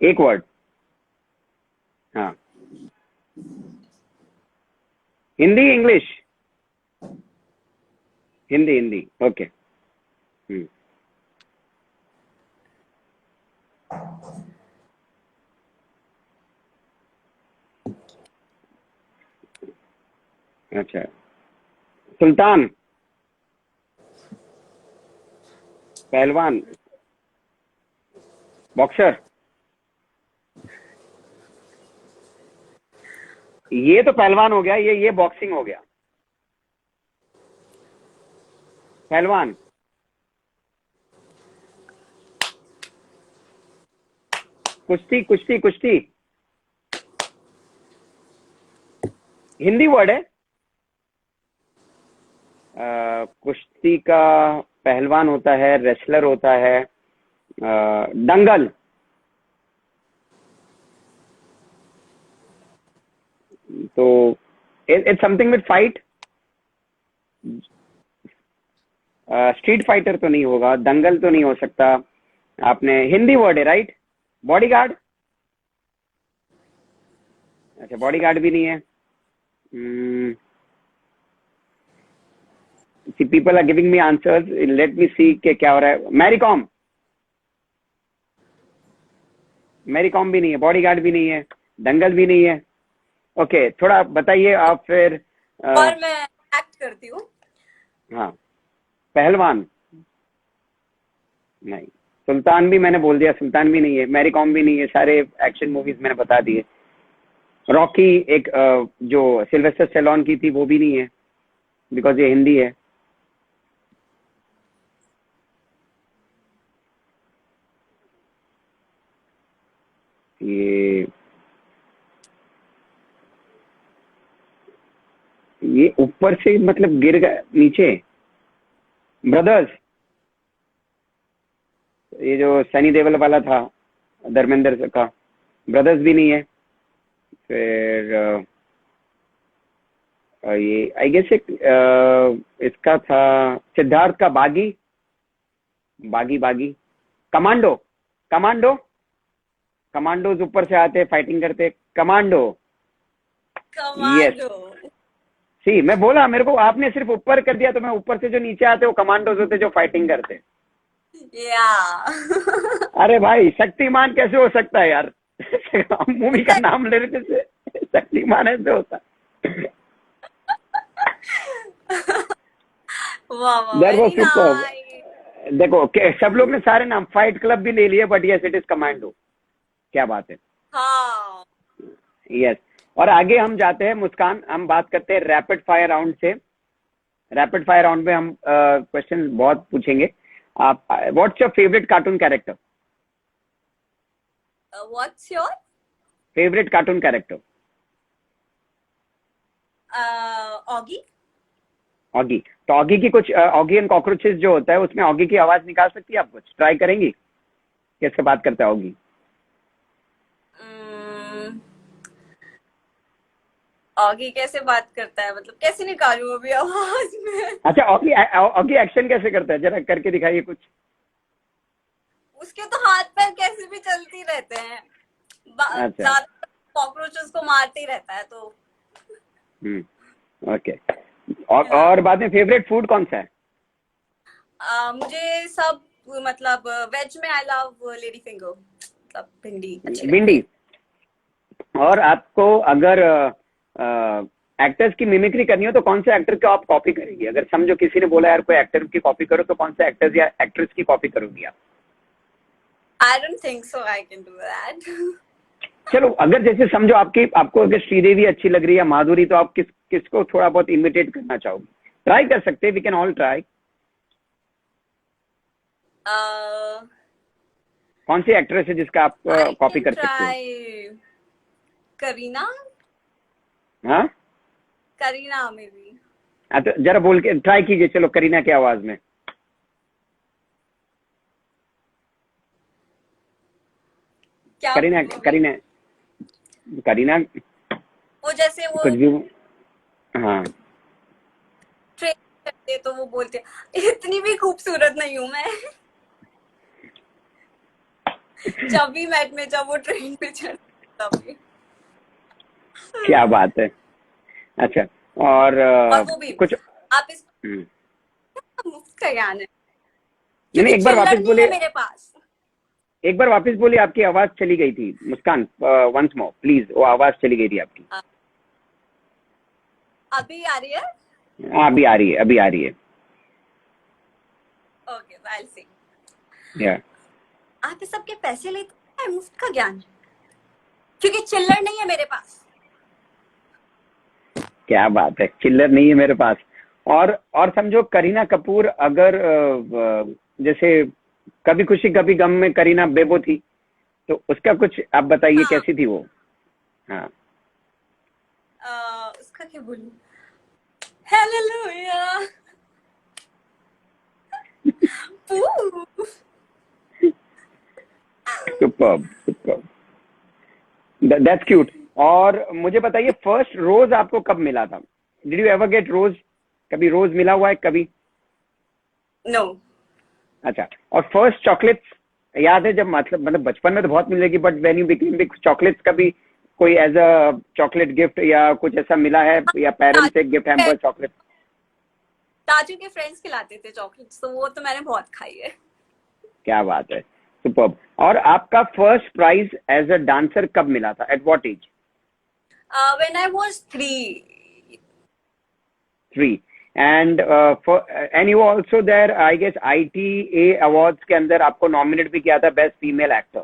एक वर्ड, हाँ, हिंदी इंग्लिश, हिंदी हिंदी, ओके। अच्छा, सुल्तान, पहलवान, बॉक्सर, ये तो पहलवान हो गया, ये बॉक्सिंग हो गया। पहलवान, कुश्ती कुश्ती कुश्ती, हिंदी वर्ड है। कुश्ती का पहलवान होता है, रेसलर होता है, दंगल, तो it's something with fight. Street fighter तो नहीं होगा, दंगल तो नहीं हो सकता। आपने हिंदी वर्ड है राइट? बॉडीगार्ड, अच्छा बॉडीगार्ड भी नहीं है। People are giving me answers, let me see के क्या हो रहा है। मैरी कॉम, मैरी कॉम भी नहीं है, बॉडीगार्ड भी नहीं है, दंगल भी नहीं है। ओके थोड़ा बताइए आप फिर। और मैं एक्ट करती हूँ। हाँ, पहलवान नहीं, सुल्तान भी मैंने बोल दिया, सुल्तान भी नहीं है, मैरी कॉम भी नहीं है, सारे एक्शन मूवीज मैंने बता दिए। रॉकी एक जो सिल्वेस्टर स्टेलोन की थी वो भी नहीं है, बिकॉज ये हिंदी है। ये ऊपर से मतलब गिर गया नीचे। ब्रदर्स, ये जो सनी देओल वाला था, धर्मेंद्र का। ब्रदर्स भी नहीं है। फिर ये आई गेस इसका था सिद्धार्थ का बागी, बागी बागी। कमांडो, कमांडो, कमांडोज ऊपर से आते फाइटिंग करते। Commando, yes. कमांडो। सी, मैं बोला, मेरे को आपने सिर्फ ऊपर कर दिया, तो मैं ऊपर से जो नीचे आते वो कमांडोज होते जो फाइटिंग करते। या अरे भाई, शक्तिमान कैसे हो सकता है यार? मूवी का नाम ले रहे थे, शक्तिमान ऐसे होता। वाह वाह, That was very superb. Nice. देखो सब लोग ने सारे नाम, फाइट क्लब भी ले लिए, but yes it is commando. क्या बात है। हाँ, यस। और आगे हम जाते हैं मुस्कान, हम बात करते हैं रैपिड फायर राउंड से। रैपिड फायर राउंड में हम क्वेश्चन बहुत पूछेंगे। आप, what's your favourite cartoon character? What's your favourite cartoon character? Oggy. Oggy. तो ऑगी की कुछ, ऑगी एंड कॉकरोचेस जो होता है उसमें ऑगी की आवाज निकाल सकती है आप? कुछ ट्राई करेंगी? कैसे बात करता है ऑगी? ऑगी कैसे बात करता है, मतलब कैसे निकालूं अभी आवाज में? अच्छा, ऑगी, ऑगी एक्शन कैसे करता है, जरा करके दिखाइए कुछ। उसके तो हाथ पैर कैसे भी चलती रहते हैं। अच्छा। ज्यादा कॉकरोचेस को मारते ही रहता है तो। ओके। और बाद में फेवरेट फूड कौन सा है? मुझे सब, मतलब वेज में आई लव लेडी फिंगर, मतलब भिंडी अच्छी लगती है। भिंडी। और आपको अगर एक्टर्स की मिमिक्री करनी हो तो कौन से एक्टर को आप कॉपी करेंगी? अगर समझो किसी ने बोला यार कोई एक्टर की कॉपी करो, तो कौन से एक्टर्स या एक्ट्रेस की कॉपी करोगी आप? आई don't think so I can do that. चलो, अगर जैसे समझो आपको अगर श्रीदेवी अच्छी लग रही है, माधुरी, तो आप किसको थोड़ा बहुत इमिटेट करना चाहोगी? ट्राई कर सकते हैं, वी कैन ऑल ट्राई। कौन सी एक्ट्रेस है जिसका आप कॉपी कर सकते हो? करीना। हाँ, करीना में भी। तो जरा बोल के ट्राई कीजिए, चलो करीना की आवाज में। क्या करीना, बोलूं? करीना, करीना वो जैसे वो कुछ भी। हाँ, ट्रेन करते तो वो बोलते इतनी भी खूबसूरत नहीं हूं मैं। जब भी मैट में, जब वो ट्रेन पे चढ़ते तब भी। क्या बात है। अच्छा, और वो भी कुछ आप इस हम्म। मुफ्त का ज्ञान है, नहीं, क्योंकि एक बार चिल्लर वापस नहीं बोलिए, है मेरे पास। एक बार वापस बोलिए, आपकी आवाज चली गई थी मुस्कान। वंस मोर प्लीज, वो आवाज चली गई थी आपकी। अभी आ रही है? हाँ, अभी आ रही है, अभी आ रही है। Okay, I will see. या, आप इस सबके पैसे लेते हैं, मुफ्त का ज्ञान, क्योंकि चिल्लर नहीं है मेरे पास। क्या बात है, चिल्लर नहीं है मेरे पास। और समझो करीना कपूर अगर जैसे कभी खुशी कभी गम में करीना बेबो थी, तो उसका कुछ आप बताइए, हाँ। कैसी थी वो? हाँ, उसका क्या बोलूं? Hallelujah. Superb, superb, that's cute. और मुझे बताइए, फर्स्ट रोज आपको कब मिला था? डिड यू एवर गेट रोज? कभी रोज मिला हुआ है कभी? नो। अच्छा, और फर्स्ट चॉकलेट्स याद है जब, मतलब बचपन में तो बहुत मिलेगी, but when you became big, chocolates कभी कोई एज अ चॉकलेट गिफ्ट या कुछ ऐसा मिला है, या पेरेंट्स से गिफ्ट हैम्पर चॉकलेट? ताजू के फ्रेंड्स खिलाते थे चॉकलेट्स, तो वो तो मैंने बहुत खाई है। क्या बात है, सुपर्ब। और आपका first prize as a dancer कब मिला था? At what age? When I was 3। 3। And and you also there, I guess ITA awards के अंदर आपको नॉमिनेट भी किया था बेस्ट फीमेल एक्टर,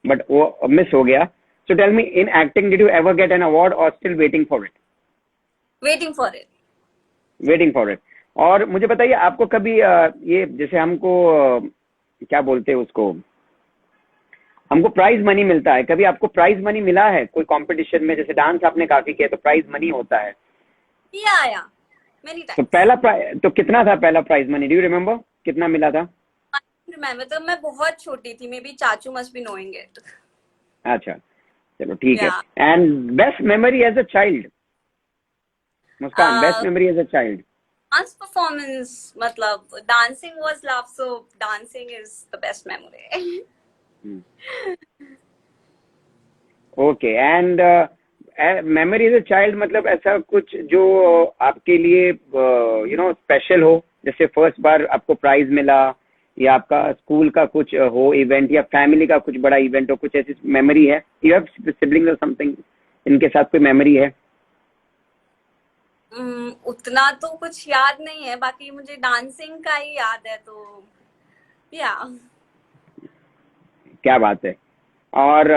बट वो मिस हो गया। So tell me, in acting did you ever get an award or still waiting for it? Waiting for it. Waiting for it. और मुझे बताइए, आपको कभी ये जैसे हमको क्या बोलते हैं उसको, हमको प्राइज मनी मिलता है, कभी आपको प्राइज मनी मिला है कोई कंपटीशन में? जैसे डांस आपने काफी किया तो प्राइज मनी होता है, या मेनी तो पहला प्राइज तो कितना था? पहला prize money do you remember कितना मिला था? रिमेम्बर, तो मैं बहुत छोटी थी, मे बी चाचू मस्ट बी नोइंग इट। अच्छा चलो ठीक है। Yeah and best memory as a child Muskan, best memory as a child? Dance performance, मतलब dancing was love, so dancing is the best memory. Okay. And memory as a child मतलब ऐसा कुछ जो आपके लिए स्पेशल हो, जैसे फर्स्ट बार आपको प्राइज मिला, या आपका स्कूल का कुछ हो इवेंट, या फैमिली का कुछ बड़ा इवेंट हो, कुछ ऐसी मेमोरी है? यू हैव सिबलिंग्स और समथिंग, इनके साथ कोई मेमोरी है? उतना तो कुछ याद नहीं है, बाकी मुझे डांसिंग का ही याद है, तो या क्या बात है। और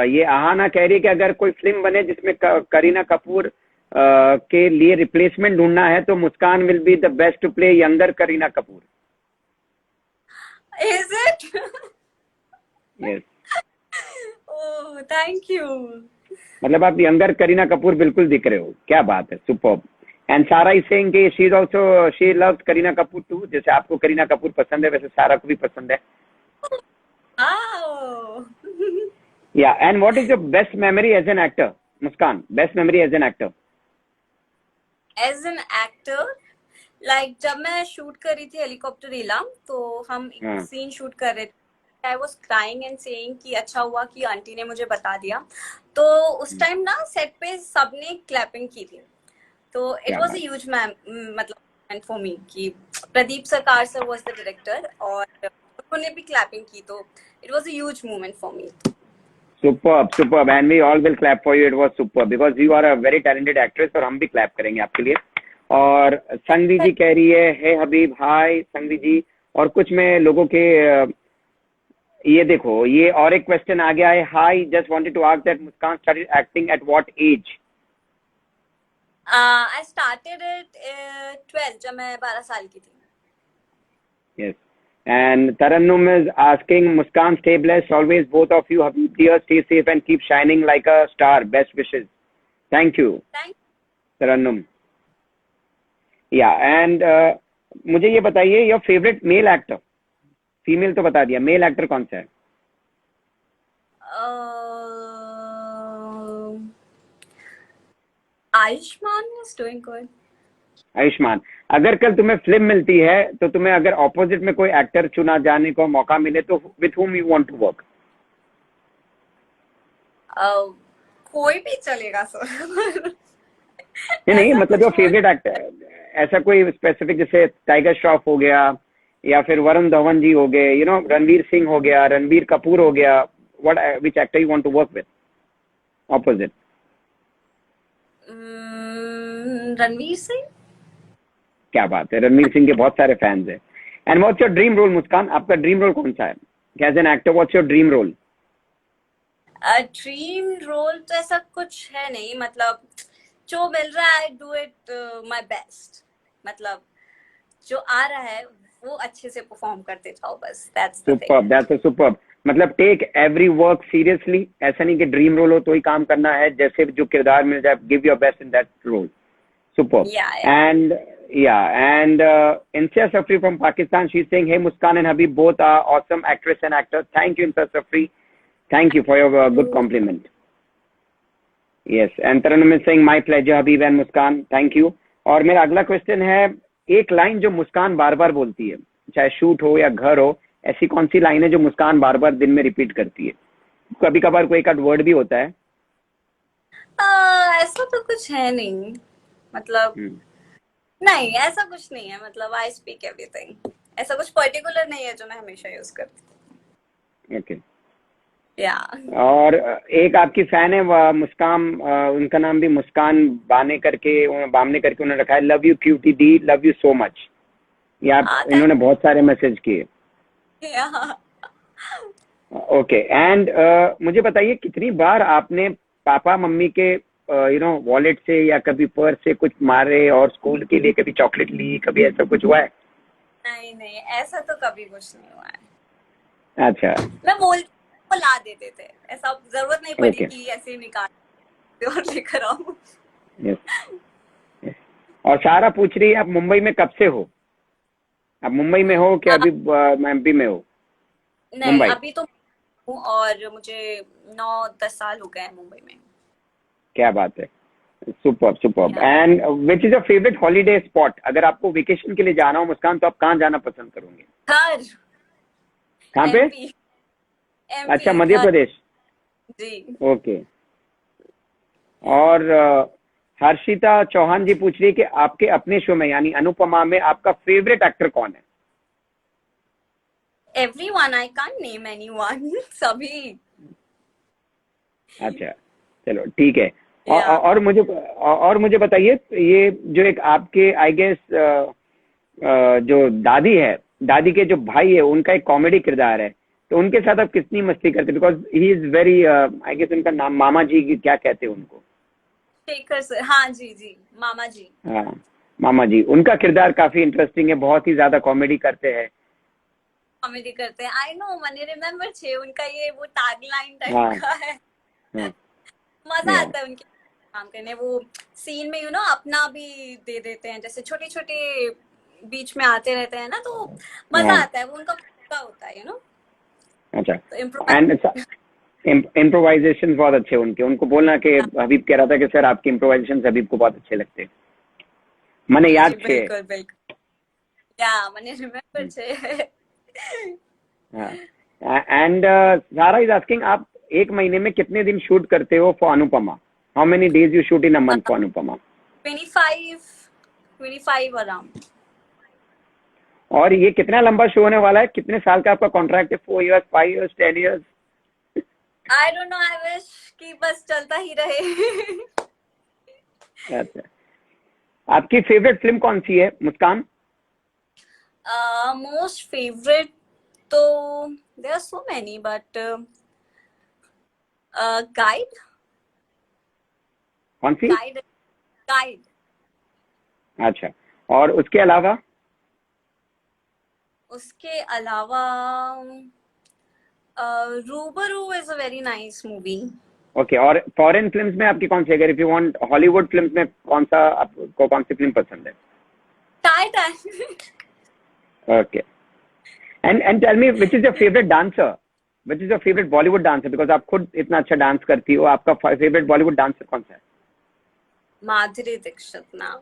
ये आहाना कह रही है कि अगर कोई फिल्म बने जिसमें करीना कपूर के लिए रिप्लेसमेंट ढूंढना है तो Muskan will be the best to play younger Kareena Kapoor. Is it? Yes, oh thank you. मतलब आप यंगर करीना कपूर बिल्कुल दिख रहे हो, क्या बात है, सुपर्ब। एंड सारा इज सेइंग कि she is also she loves Kareena Kapoor too, जैसे आपको करीना कपूर पसंद है वैसे सारा को भी पसंद है। Yeah and what is your best memory as an actor Muskan? Best memory as an actor? As an actor, like जब मैं शूट कर रही थी हेलीकॉप्टर इलाम, तो हम एक सीन शूट कर रहे थे। I was crying and saying कि अच्छा हुआ कि आंटी ने मुझे बता दिया। तो उस टाइम ना सेट पे सबने क्लैपिंग की थी, तो इट वॉज ह्यूज मतलब फॉर मी कि प्रदीप सरकार सर वॉज द डायरेक्टर और उन्होंने भी क्लैपिंग की, तो it was huge moment for me. Superb, superb, and we all will clap for you. It was superb because you are a very talented actress और हम भी clap करेंगे आपके लिए। और संगवी जी कह रही है हे हबीब, हाय संगवी जी। और कुछ में लोगों के ये देखो, ये और एक क्वेश्चन आ गया है। Hi, just wanted to ask that Muskan started acting at what age? I started at 12, जब मैं 12 साल की थी। Yes. And Tarannum is asking, Muskan, stay blessed always, both of you. Habib dear, stay safe and keep shining like a star. Best wishes. Thank you, Tarannum. Yeah, and मुझे ये बताइए, your favourite male actor? Female तो बता दिया, male actor कौन सा है? Ayushman is doing good. Ayushman. अगर कल तुम्हें फिल्म मिलती है तो तुम्हें अगर ऑपोजिट में कोई एक्टर चुना जाने को मौका मिले तो with whom you want to work? कोई भी चलेगा सर। नहीं मतलब जो फेवरेट एक्टर, ऐसा कोई स्पेसिफिक, जैसे टाइगर श्रॉफ हो गया या फिर वरुण धवन जी हो गए, रणवीर सिंह हो गया, रणबीर कपूर हो गया, what which actor you want to work with opposite? Ranveer Singh. क्या बात है, रणवीर सिंह के बहुत सारे फैंस हैं। And what's your dream role Muskan? आपका ड्रीम रोल कौन सा है as an actor? What's your dream role? Dream role तो ऐसा कुछ है नहीं, मतलब जो मिल रहा है डू इट माय बेस्ट, मतलब जो आ रहा है वो अच्छे से परफॉर्म करते जाओ, बस that's the thing. Superb, that's a superb. मतलब टेक एवरी वर्क सीरियसली, ऐसा नहीं कि ड्रीम रोल हो तो ही काम करना है, जैसे जो किरदार मिल जाए give your best in that role. Superb. And and Insia Safri from Pakistan, she's saying, hey Muskan and Habib, both are awesome actress and actor. Thank you Insia Safri, thank you for your good compliment. Yes, and Taranum is saying, my pleasure Habib and Muskan, thank you. और मेरा अगला question है, एक line जो मुस्कान बार बार बोलती है, चाहे shoot हो या घर हो, ऐसी कौन सी लाइन है जो मुस्कान बार बार दिन में रिपीट करती है? कभी कभार कोई एक आध वर्ड भी होता है। ऐसा तो कुछ है नहीं, मतलब नहीं ऐसा कुछ नहीं है, मतलब आई स्पीक एवरीथिंग, ऐसा कुछ पर्टिकुलर नहीं है जो मैं हमेशा यूज करती हूँ। ओके। या और एक आपकी फैन है मुस्कान, उनका नाम भी मुस्कान बामने करके उन्होंने रखा है, लव यू क्यूटी डी, लव यू सो मच। ये आप इन्होंने बहुत सारे मैसेज किए। ओके। एंड मुझे बताइए, कितनी बार आपने पापा मम्मी के वॉलेट से या कभी पर्स से कुछ मारे और स्कूल के लिए कभी चॉकलेट ली, कभी ऐसा कुछ हुआ है? नहीं, ऐसा तो कभी कुछ नहीं हुआ है। अच्छा, मैं बोलती वो ला देते थे, ऐसा जरूरत नहीं पड़ी Okay. कि ऐसे निकाल और लेकर आओ। Yes. Yes. और सारा पूछ रही है आप मुंबई में कब से हो? आप मुंबई में हो कि अभी एमपी में हो? नहीं, मुंबई। अभी तो हूँ और मुझे 9-10 साल हो गए हैं मुंबई में। क्या बात है, super super. Yeah. And which is your favourite holiday spot? अगर आपको वेकेशन के लिए जाना हो मुस्कान, तो आप कहाँ जाना पसंद करोगे? घर, कहाँ पे? एमपी, अच्छा, एमपी मध्य घर प्रदेश। जी। ओके। और हर्षिता चौहान जी पूछ रही है कि आपके अपने शो में यानी अनुपमा में आपका फेवरेट एक्टर कौन है? Everyone, I can't name anyone, सभी। अच्छा, चलो ठीक है। Yeah. और मुझे बताइए, ये जो एक आपके आई गेस जो दादी है, दादी के जो भाई है, उनका एक कॉमेडी किरदार है, तो उनके साथ आप कितनी मस्ती करते? Because he is very, I guess उनका नाम मामा जी की क्या कहते हैं उनको? शेखर सर, हाँ जी जी, मामा जी। हाँ, मामा जी। उनका किरदार काफी इंटरेस्टिंग है, बहुत ही ज्यादा कॉमेडी करते हैं। कॉमेडी करते हैं, आई नो, मैंने रिमेम्बर छे उनका ये वो टैगलाइन टाइप हाँ का है। हाँ मजा yeah, आता है उनके काम करने, वो सीन में अपना भी दे देते हैं, जैसे छोटे छोटे बीच में आते रहते हैं ना, तो मजा हाँ, आता है, वो उनका खुद होता है अच्छा। तो इम्प्रोवाइज। एंड इम्प्रोवाइजेशन बहुत अच्छे उनके। उनको बोलना कि हबीब कह रहा था कि सर आपके इम्प्रोवाइजेशन हबीब को बहुत अच्छे लगते हैं। मैंने जी याद जी, छे। बिल्कुल बिल्कुल, या मैंने रिमेम्बर छे। एंड सारा इज आस्किंग, आप एक महीने में कितने दिन शूट करते हो for Anupama? How many days you shoot in a month for Anupama? 25 around. और ये कितना लंबा शो होने वाला है? कितने साल का आपका कॉन्ट्रैक्ट है? 4 years, 5 years, 10 years? I don't know, I wish कि बस चलता ही रहे। अच्छा, आपकी फेवरेट फिल्म कौन सी है मुस्कान? मोस्ट फेवरेट तो there are so many, but Guide, कौन सी? Guide, guide. अच्छा, और उसके अलावा? उसके अलावा Rubaru is a very nice movie. Okay. और फॉरेन फिल्म्स में आपकी कौन सी? अगर if you want Hollywood films में कौन सा आपको, कौन सी फिल्म पसंद है? Titanic. Okay. And tell me, which is your favourite dancer? Which is your favourite Bollywood dancer? Because आप खुद इतना अच्छा डांस करती हो, आपका फेवरेट बॉलीवुड डांसर कौन सा है? माधुरी दीक्षित नाम।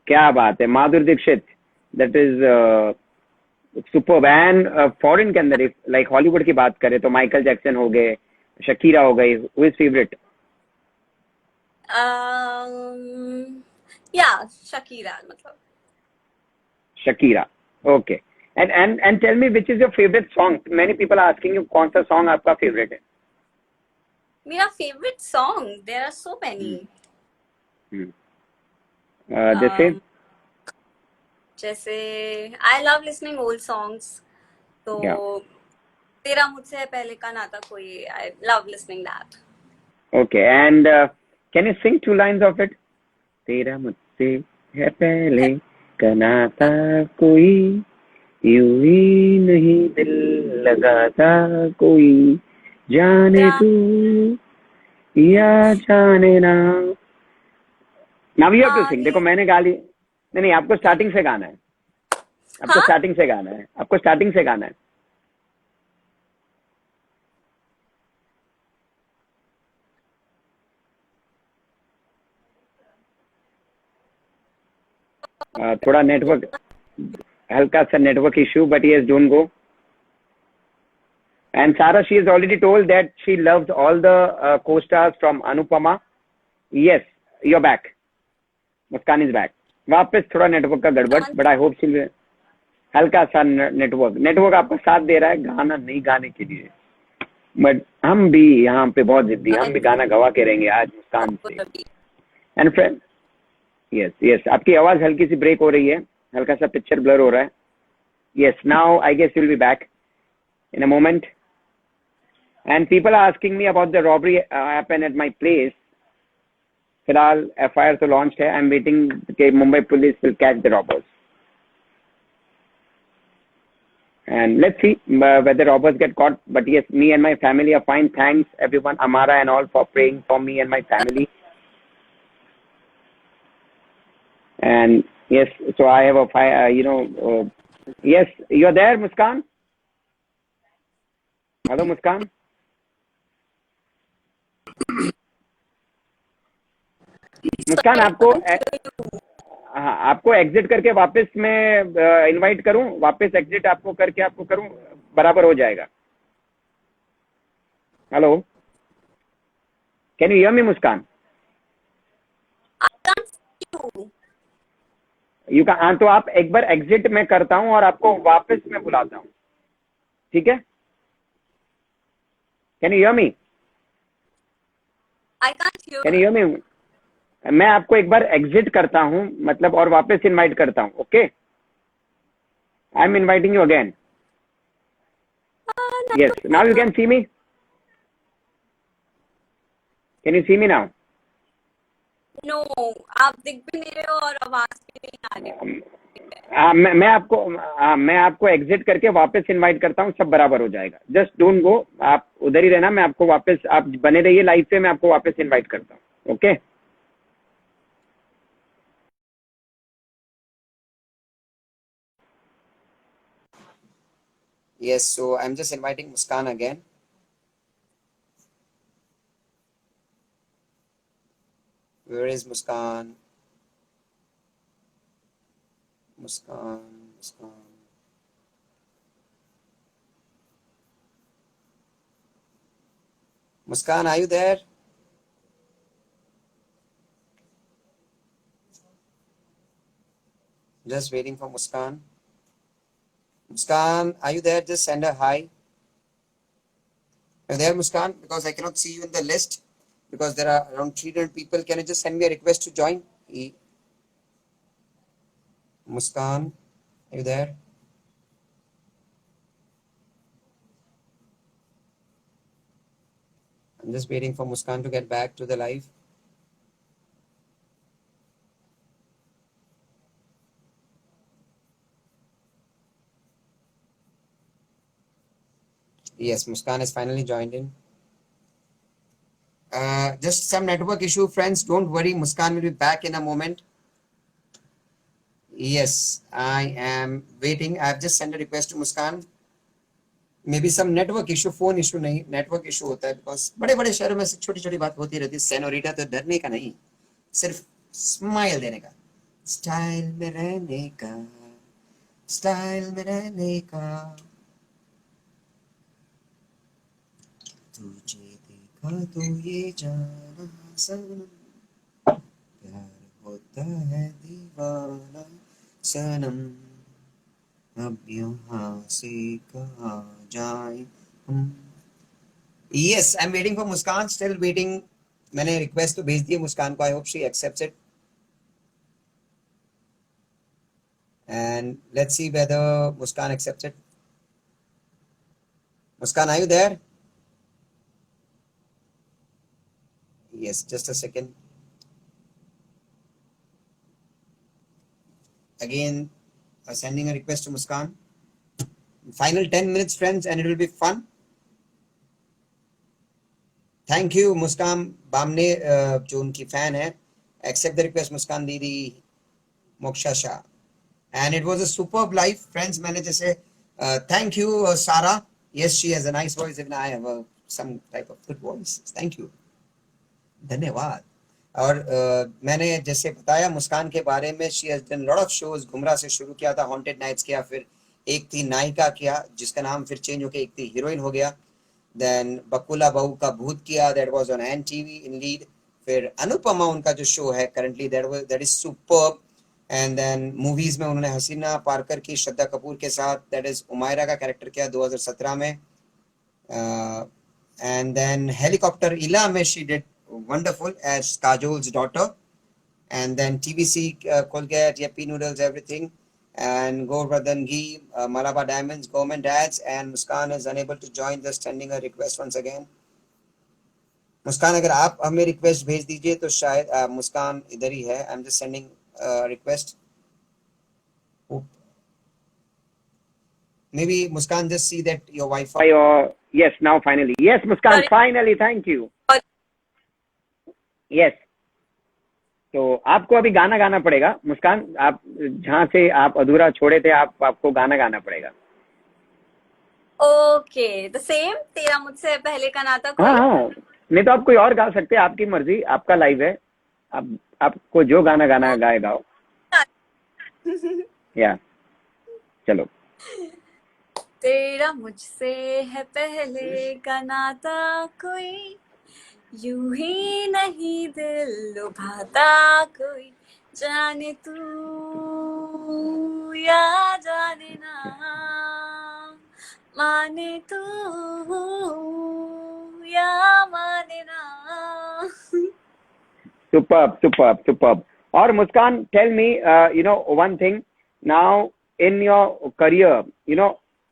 क्या बात है, Madhuri Dixit. That is superb. And foreign के अंदर लाइक हॉलीवुड की बात करें तो माइकल जैक्सन हो गए, शकीरा हो गई, हु इज फेवरेट? या शकीरा, मतलब Shakira. Okay. And tell me, which is your favourite song? Many people are asking you, कौन सा सॉन्ग आपका फेवरेट है? मेरा favourite song, there are so many. जैसे? जैसे I love listening old songs, तो या तेरा मुझसे पहले का नाता कोई, I love listening that. Okay. And can you sing 2 lines of it? तेरा मुझसे है पहले का नाता कोई, यूं ही नहीं दिल लगाता कोई, जाने तू या जाने ना। Now you have to sing. देखो मैंने गा ली। नहीं नहीं, आपको स्टार्टिंग से गाना है। आपको स्टार्टिंग से गाना है। आपको स्टार्टिंग से गाना है। थोड़ा नेटवर्क, हल्का सा network issue, but yes, don't go. And Sarah, she has already told that she loves all the co-stars from Anupama. Yes, you're back. Muskan is back. वापस थोड़ा नेटवर्क का गड़बड़, बट आई होप शी, हल्का सा network आपका साथ दे रहा है गाना नहीं गाने के लिए, बट हम भी यहाँ पे बहुत जिद्दी, हम भी गाना गवा के रहेंगे आज मुस्कान से। एंड फ्रेंड, यस यस, आपकी आवाज हल्की सी ब्रेक हो रही है, हल्का सा पिक्चर ब्लर हो रहा है। Yes, now I guess you will be back in a moment. And people are asking me about the robbery happened at my place. फिलहाल एफआईआर तो लॉन्च है, आई एम वेटिंग कि Mumbai police will catch the robbers. And let's see whether robbers get caught. But yes, me and my family are fine. Thanks everyone, Amara and all, for praying for me and my family. And yes, so I have yes, you're there, Muskan? Hello, Muskan? मुस्कान आपको हाँ, आपको exit करके वापस मैं invite करूं, वापस exit आपको करके आपको करूं, बराबर हो जाएगा. Hello, can you hear me Muskan? You can. तो आप एक बार एग्जिट मैं करता हूं और आपको वापस मैं बुलाता हूं, ठीक है? Can you hear me? Can you hear me? मैं आपको एक बार एग्जिट करता हूं, मतलब, और वापस इनवाइट करता हूं. Okay, I am inviting you again. Yes, now you can see me. Can you see me now? No, आप दिख भी नहीं रहे हो और आवाज भी नहीं आ रही. मैं आपको एग्जिट करके वापस इनवाइट करता हूँ, सब बराबर हो जाएगा. जस्ट डोंट गो, आप उधर ही रहना. मैं आपको वापस, आप बने रहिए लाइव पे, मैं आपको वापस इनवाइट करता हूँ. Okay. Yes, so I'm just inviting Muskan again. Where is Muskan? Muskan. Muskan, are you there? Just waiting for Muskan. Muskan, are you there? Just send a hi. Are you there, Muskan? Because I cannot see you in the list because there are around 300 people. Can you just send me a request to join? Muskan, are you there? I'm just waiting for Muskan to get back to the live. Yes, Muskan has finally joined in. Just some network issue, friends. Don't worry, Muskan will be back in a moment. Yes, I am waiting. I have just sent a request to Muskan. Maybe some network issue, phone issue नहीं, network issue होता है because बड़े बड़े शहरों में छोटी छोटी बात होती रहती है. सेनोरिटा तो डरने का नहीं, सिर्फ स्माइल देने का, स्टाइल में रहने का, स्टाइल में रहने का. तुझे देखा तो ये जाना सनम, प्यार होता है दीवाना सनम, अब यहाँ से कहाँ जाए हम. Yes, I'm waiting for Muskan. Still waiting. मैंने रिक्वेस्ट तो भेज दी है मुस्कान को. I hope she accepts it. And let's see whether Muskan accepts it. Muskan, are you there? Yes, just a second. Again, sending a request to Muskan. Final 10 minutes, friends, and it will be fun. Thank you, Muskan Bamne, जो उनकी fan है. Accept the request, Muskan Didi, Moksha Shah. And it was a superb live, friends. मैंने जैसे thank you, Sarah. Yes, she has a nice voice. Even I have some type of good voice. Thank you. धन्यवाद. और मैंने जैसे बताया मुस्कान के बारे में, she has done lot of shows. गुमराह से शुरू किया था, हॉन्टेड नाइट्स किया, फिर एक थी नायिका किया जिसका नाम फिर चेंज होकर एक थी हीरोइन हो गया. देन बकुला बहू का भूत किया, that was on NTV in lead. फिर अनुपमा उनका जो शो है currently, that is superb. And then movies में उन्होंने हसीना पारकर की श्रद्धा कपूर के साथ, दैट इज उमायरा का कैरेक्टर किया 2017 में. एंड देन हेलीकॉप्टर इला में she did wonderful as Kajol's daughter. And then TVC, Colgate, Yappy Noodles, everything. And Govardhan Ghee, Malabar Diamonds, Government Ads. And Muskan is unable to join, just sending a request once again. Muskan, अगर आप हमें request भेज दीजिए तो शायद मुस्कान इधर ही है. I'm just sending a request. maybe Muskan just see that your wife. Yes, now finally. Yes, Muskan, Sorry. finally, thank you. Yes. तो आपको अभी गाना गाना पड़ेगा मुस्कान, आप जहाँ से आप अधूरा छोड़े थे आपको गाना गाना पड़ेगा। ओके, द सेम तेरा मुझसे पहले का नाता कोई। हाँ, नहीं तो आप कोई और गा सकते हैं, आपकी मर्जी, आपका लाइव है, आपको जो गाना गाना गाए गाओ। या चलो। तेरा मुझसे है पहले का नाता कोई, यूं ही नहीं दिल लुभाता कोई, जाने तू या जाने ना, माने तू या माने ना। Superb. और मुस्कान, tell me, one thing. Now, in your career,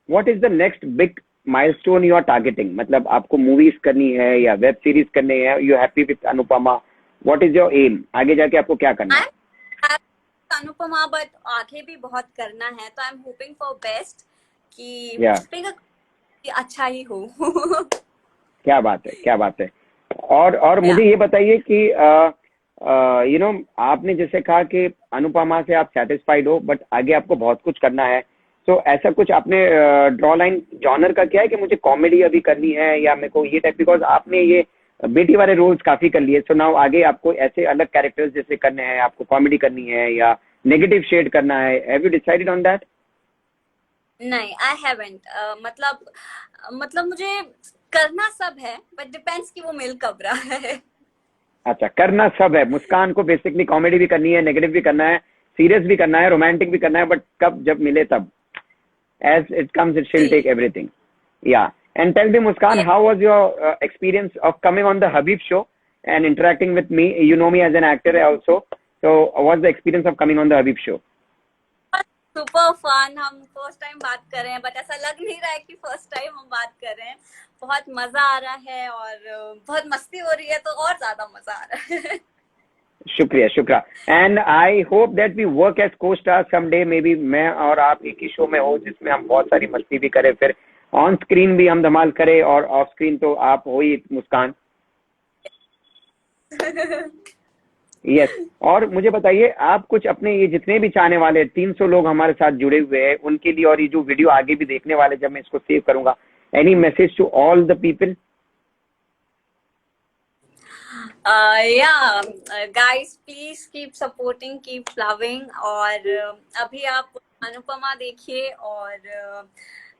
what is the next big milestone you are targeting? मतलब आपको movies करनी है या web series करनी है? You happy with Anupama? What is your aim? आगे जाके आपको क्या करना है? अनुपमा, बट आगे भी बहुत करना है, तो I am hoping for best कि अच्छा ही हो। क्या बात है। और मुझे ये बताइए कि आपने जैसे कहा कि अनुपमा से आप सेटिस्फाइड हो, बट आगे आपको बहुत कुछ करना है, तो ऐसा कुछ आपने ड्रॉ लाइन जॉनर का क्या है कि मुझे कॉमेडी अभी करनी है या मेरे को ये टाइप, बिकॉज आपने ये बेटी वाले रोल्स काफी कर लिए, सो नाउ आगे आपको ऐसे अलग कैरेक्टर्स जैसे करने हैं, आपको कॉमेडी करनी है या नेगेटिव शेड करना है? Have you decided on that? नहीं, आई हैवंट। मतलब मुझे करना सब है, बट डिपेंड्स कि वो मिल कब रहा है। अच्छा, करना सब है। मुस्कान को बेसिकली कॉमेडी भी करनी है, नेगेटिव भी करना है, सीरियस भी करना है, रोमांटिक भी करना है, बट कब जब मिले तब, as it comes it she'll take everything. Yeah. And tell me, Muskan, how was your experience of coming on the Habib show and interacting with me? You know me as an actor also, so what's the experience of coming on the Habib show? Super fun. हम first time बात कर रहे हैं, but ऐसा लग नहीं रहा है कि फर्स्ट टाइम हम बात कर रहे हैं। बहुत मजा आ रहा है और बहुत मस्ती हो रही है, तो और ज्यादा मजा आ रहा है। शुक्रिया। And I hope that we work as costar someday, maybe मैं और आप एक ही शो में हो जिसमें हम बहुत सारी मस्ती भी करें, फिर ऑन स्क्रीन भी हम धमाल करें, और ऑफ स्क्रीन तो आप हो ही मुस्कान। यस। और मुझे बताइए, आप कुछ अपने ये जितने भी चाहने वाले 300 लोग हमारे साथ जुड़े हुए हैं उनके लिए, और ये जो वीडियो आगे भी देखने वाले जब मैं इसको सेव करूंगा, any message to all the people? Guys, please keep supporting, keep loving. और अभी आप अनुपमा देखिए और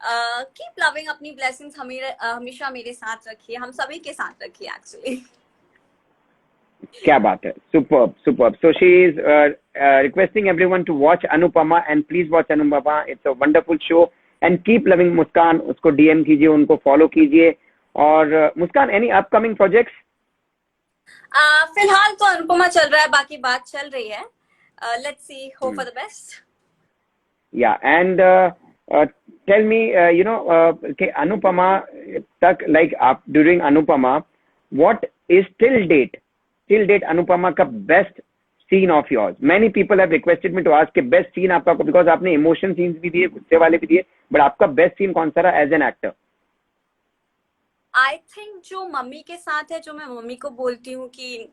कीप लविंग। अपनी ब्लेसिंग्स हमेशा मेरे साथ रखिए, हम सभी के साथ रखिए एक्चुअली। क्या बात है, superb. So she is requesting everyone to watch Anupama, and please watch Anupama. It's a wonderful show, and keep loving Muskan. उसको DM कीजिए, उनको follow कीजिए। और मुस्कान, any upcoming projects? फिलहाल तो अनुपमा चल रहा है, बाकी बात चल रही है। Let's see, hope for the best. Yeah, and tell me, कि अनुपमा तक, like आप during Anupama, what is till date Anupamaa का best scene of yours? Many people have requested me to ask कि बेस्ट सीन आपका, बिकॉज आपने emotion scenes भी दिए, गुस्से वाले भी दिए, बट आपका बेस्ट सीन कौन सा रहा as an actor? I think जो मम्मी के साथ है, जो मैं मम्मी को बोलती हूँ कि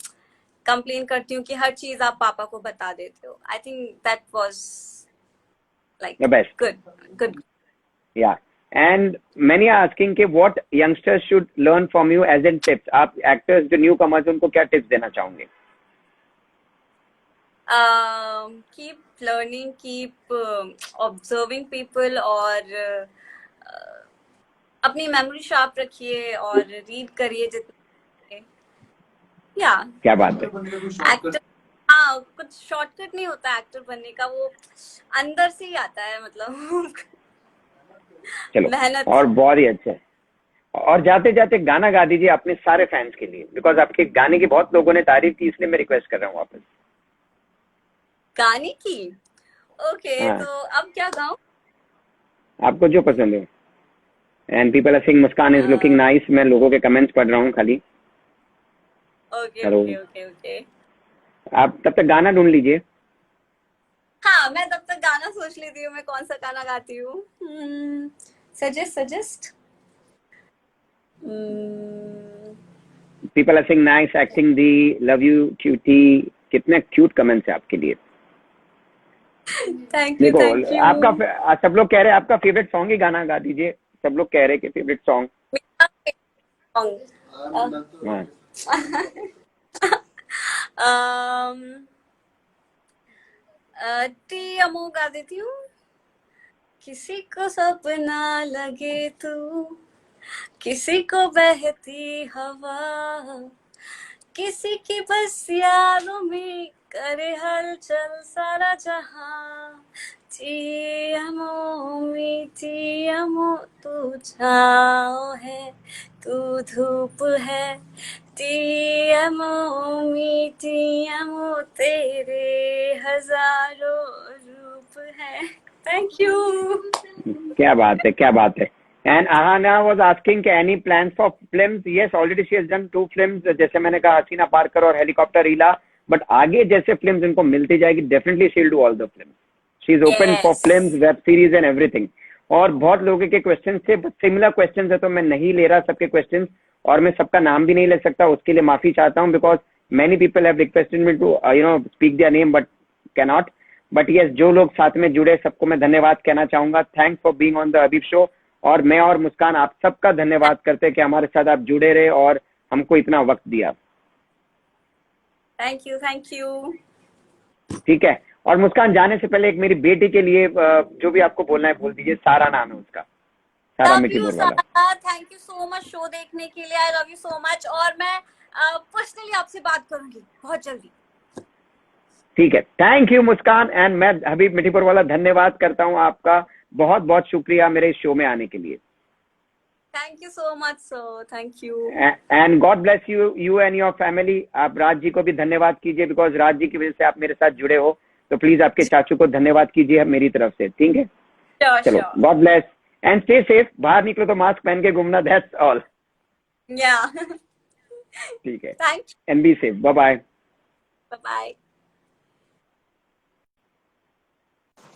कंप्लेन करती हूँ कि हर चीज आप पापा को बता देते हो। I think that was like best. Good. या, and many are asking कि what youngsters should learn from you as in tips. आप actors जो न्यू कमर्स उनको क्या टिप्स देना चाहोगे? Keep learning, keep observing people, और अपनी मेमोरी शार्प रखिए और रीड करिए जितना। या क्या बात है। एक्टर, हाँ, कुछ शॉर्टकट नहीं होता एक्टर बनने का, वो अंदर से ही आता है, मतलब चलो, मेहनत। और बहुत ही अच्छा है। और जाते जाते गाना गा दीजिए अपने सारे फैंस के लिए, बिकॉज आपके गाने की बहुत लोगों ने तारीफ की, इसलिए मैं रिक्वेस्ट कर रहा हूँ वापस। गाने की? ओके, हाँ। तो अब क्या गाऊं? आपको जो पसंद है। And people are saying Muskan is looking nice. मैं लोगों के कमेंट्स पढ़ रहा हूँ खाली। ओके। आप तब तक गाना ढूंढ लीजिए। हाँ, मैं तब तक गाना सोच लेती हूँ मैं कौन सा गाना गाती हूँ. Suggest. People are saying nice acting दी, लव यू क्यूटी. कितने क्यूट कमेंट्स है आपके लिए. Thank you. देखो आपका सब लोग कह रहे हैं आपका फेवरेट सॉन्ग ही गाना गा दीजिए. सब लोग कह रहे हैं कि फेवरेट सॉन्ग. टी अमो गा देती हूँ. किसी को सपना लगे तू, किसी को बहती हवा, किसी की बस यारों में करे हलचल सारा जहां. टी अमो तू छाओ है, तू धूप है. टी अमो तेरे हजारों रूप है. Thank you. क्या बात है, क्या बात है. And Ahana was asking any plans for films. Yes, already she has done 2 films. जैसे मैंने कहा हसीना पारकर और हेलीकॉप्टर हीला. बट आगे जैसे फिल्म्स इनको मिलती जाएगी definitely she will do all the films. She is open for films, web series and everything. और बहुत लोगों के क्वेश्चन थे, सिमिलर क्वेश्चन है तो मैं नहीं ले रहा सबके क्वेश्चन, और मैं सबका नाम भी नहीं ले सकता. उसके लिए माफी चाहता हूँ because many people have requested me to speak their name but can not. But yes, जो लोग साथ में जुड़े सबको मैं धन्यवाद कहना चाहूंगा. Thanks for being on the Habib show. और मैं और मुस्कान आप सबका धन्यवाद करते हैं कि हमारे साथ आप जुड़े रहे और हमको इतना वक्त दिया. Thank you. ठीक है. और मुस्कान जाने से पहले एक मेरी बेटी के लिए जो भी आपको बोलना है बोल दीजिए. सारा नाम है उसका, Sara Mithi Borwala. Thank you so much show देखने के लिए. I love you so much. और मैं पर्सनली आपसे बात करूंगी बहुत जल्दी. ठीक है. Thank you Muskan. एंड मैं हबीब मिठी बोरवाला धन्यवाद करता हूँ आपका. बहुत बहुत शुक्रिया मेरे इस शो में आने के लिए. Thank you so much sir. Thank you. And God bless you and your family. आप राज जी को भी धन्यवाद कीजिए बिकॉज राज जी की वजह से आप मेरे साथ जुड़े हो. तो प्लीज आपके चाचू को धन्यवाद कीजिए मेरी तरफ से. ठीक है. चलो, God bless and stay safe. बाहर निकलो तो मास्क पहन के घूमना. That's all. या ठीक है. Thank you. And be safe. Bye bye. Bye.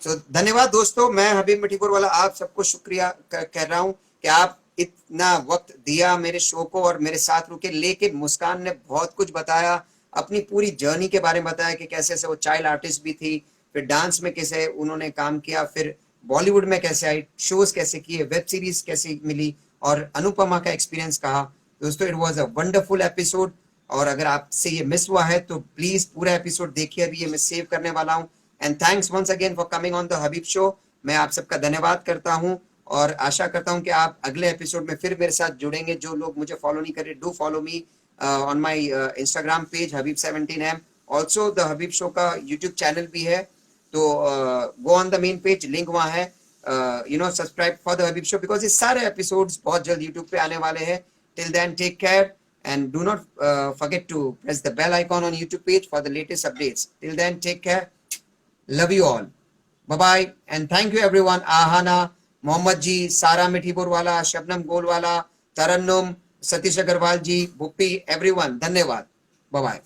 तो धन्यवाद दोस्तों. मैं हबीब मिठी बोरवाला आप सबको शुक्रिया कह रहा हूँ कि आप इतना वक्त दिया मेरे शो को और मेरे साथ रुके. लेकिन मुस्कान ने बहुत कुछ बताया, अपनी पूरी जर्नी के बारे में बताया कि कैसे से वो चाइल्ड आर्टिस्ट भी थी, फिर डांस में कैसे उन्होंने काम किया, फिर बॉलीवुड में कैसे आई, शोज कैसे किए, वेब सीरीज कैसे मिली और अनुपमा का एक्सपीरियंस कहा. दोस्तों it was a wonderful episode. और अगर आपसे ये मिस हुआ है तो प्लीज पूरा एपिसोड देखिए. अभी ये मैं सेव करने वाला हूँ. And thanks once again for coming on the Habib show. मैं आप सबका धन्यवाद करता हूं और आशा करता हूं कि आप अगले एपिसोड में फिर मेरे साथ जुड़ेंगे. जो लोग मुझे फॉलो नहीं कर रहे, do follow me on my Instagram page Habib17M. Also the Habib show का यूट्यूब चैनल भी है, तो go on the main page, link वहाँ है. Subscribe for the Habib show because ये सारे एपिसोड्स बहुत जल्द यूट्यूब पे आने वाले हैं. Till then take care and do not forget to press the bell icon on YouTube page for the latest updates. Till then, take care. Love you all. Bye-bye. And thank you everyone. Ahana, Mohammad ji, Sara Mithi Borwala, Shabnam Golwala, Tarannum, Satish Agarwal ji, Bhuppi, everyone. Dhanyawad. Bye-bye.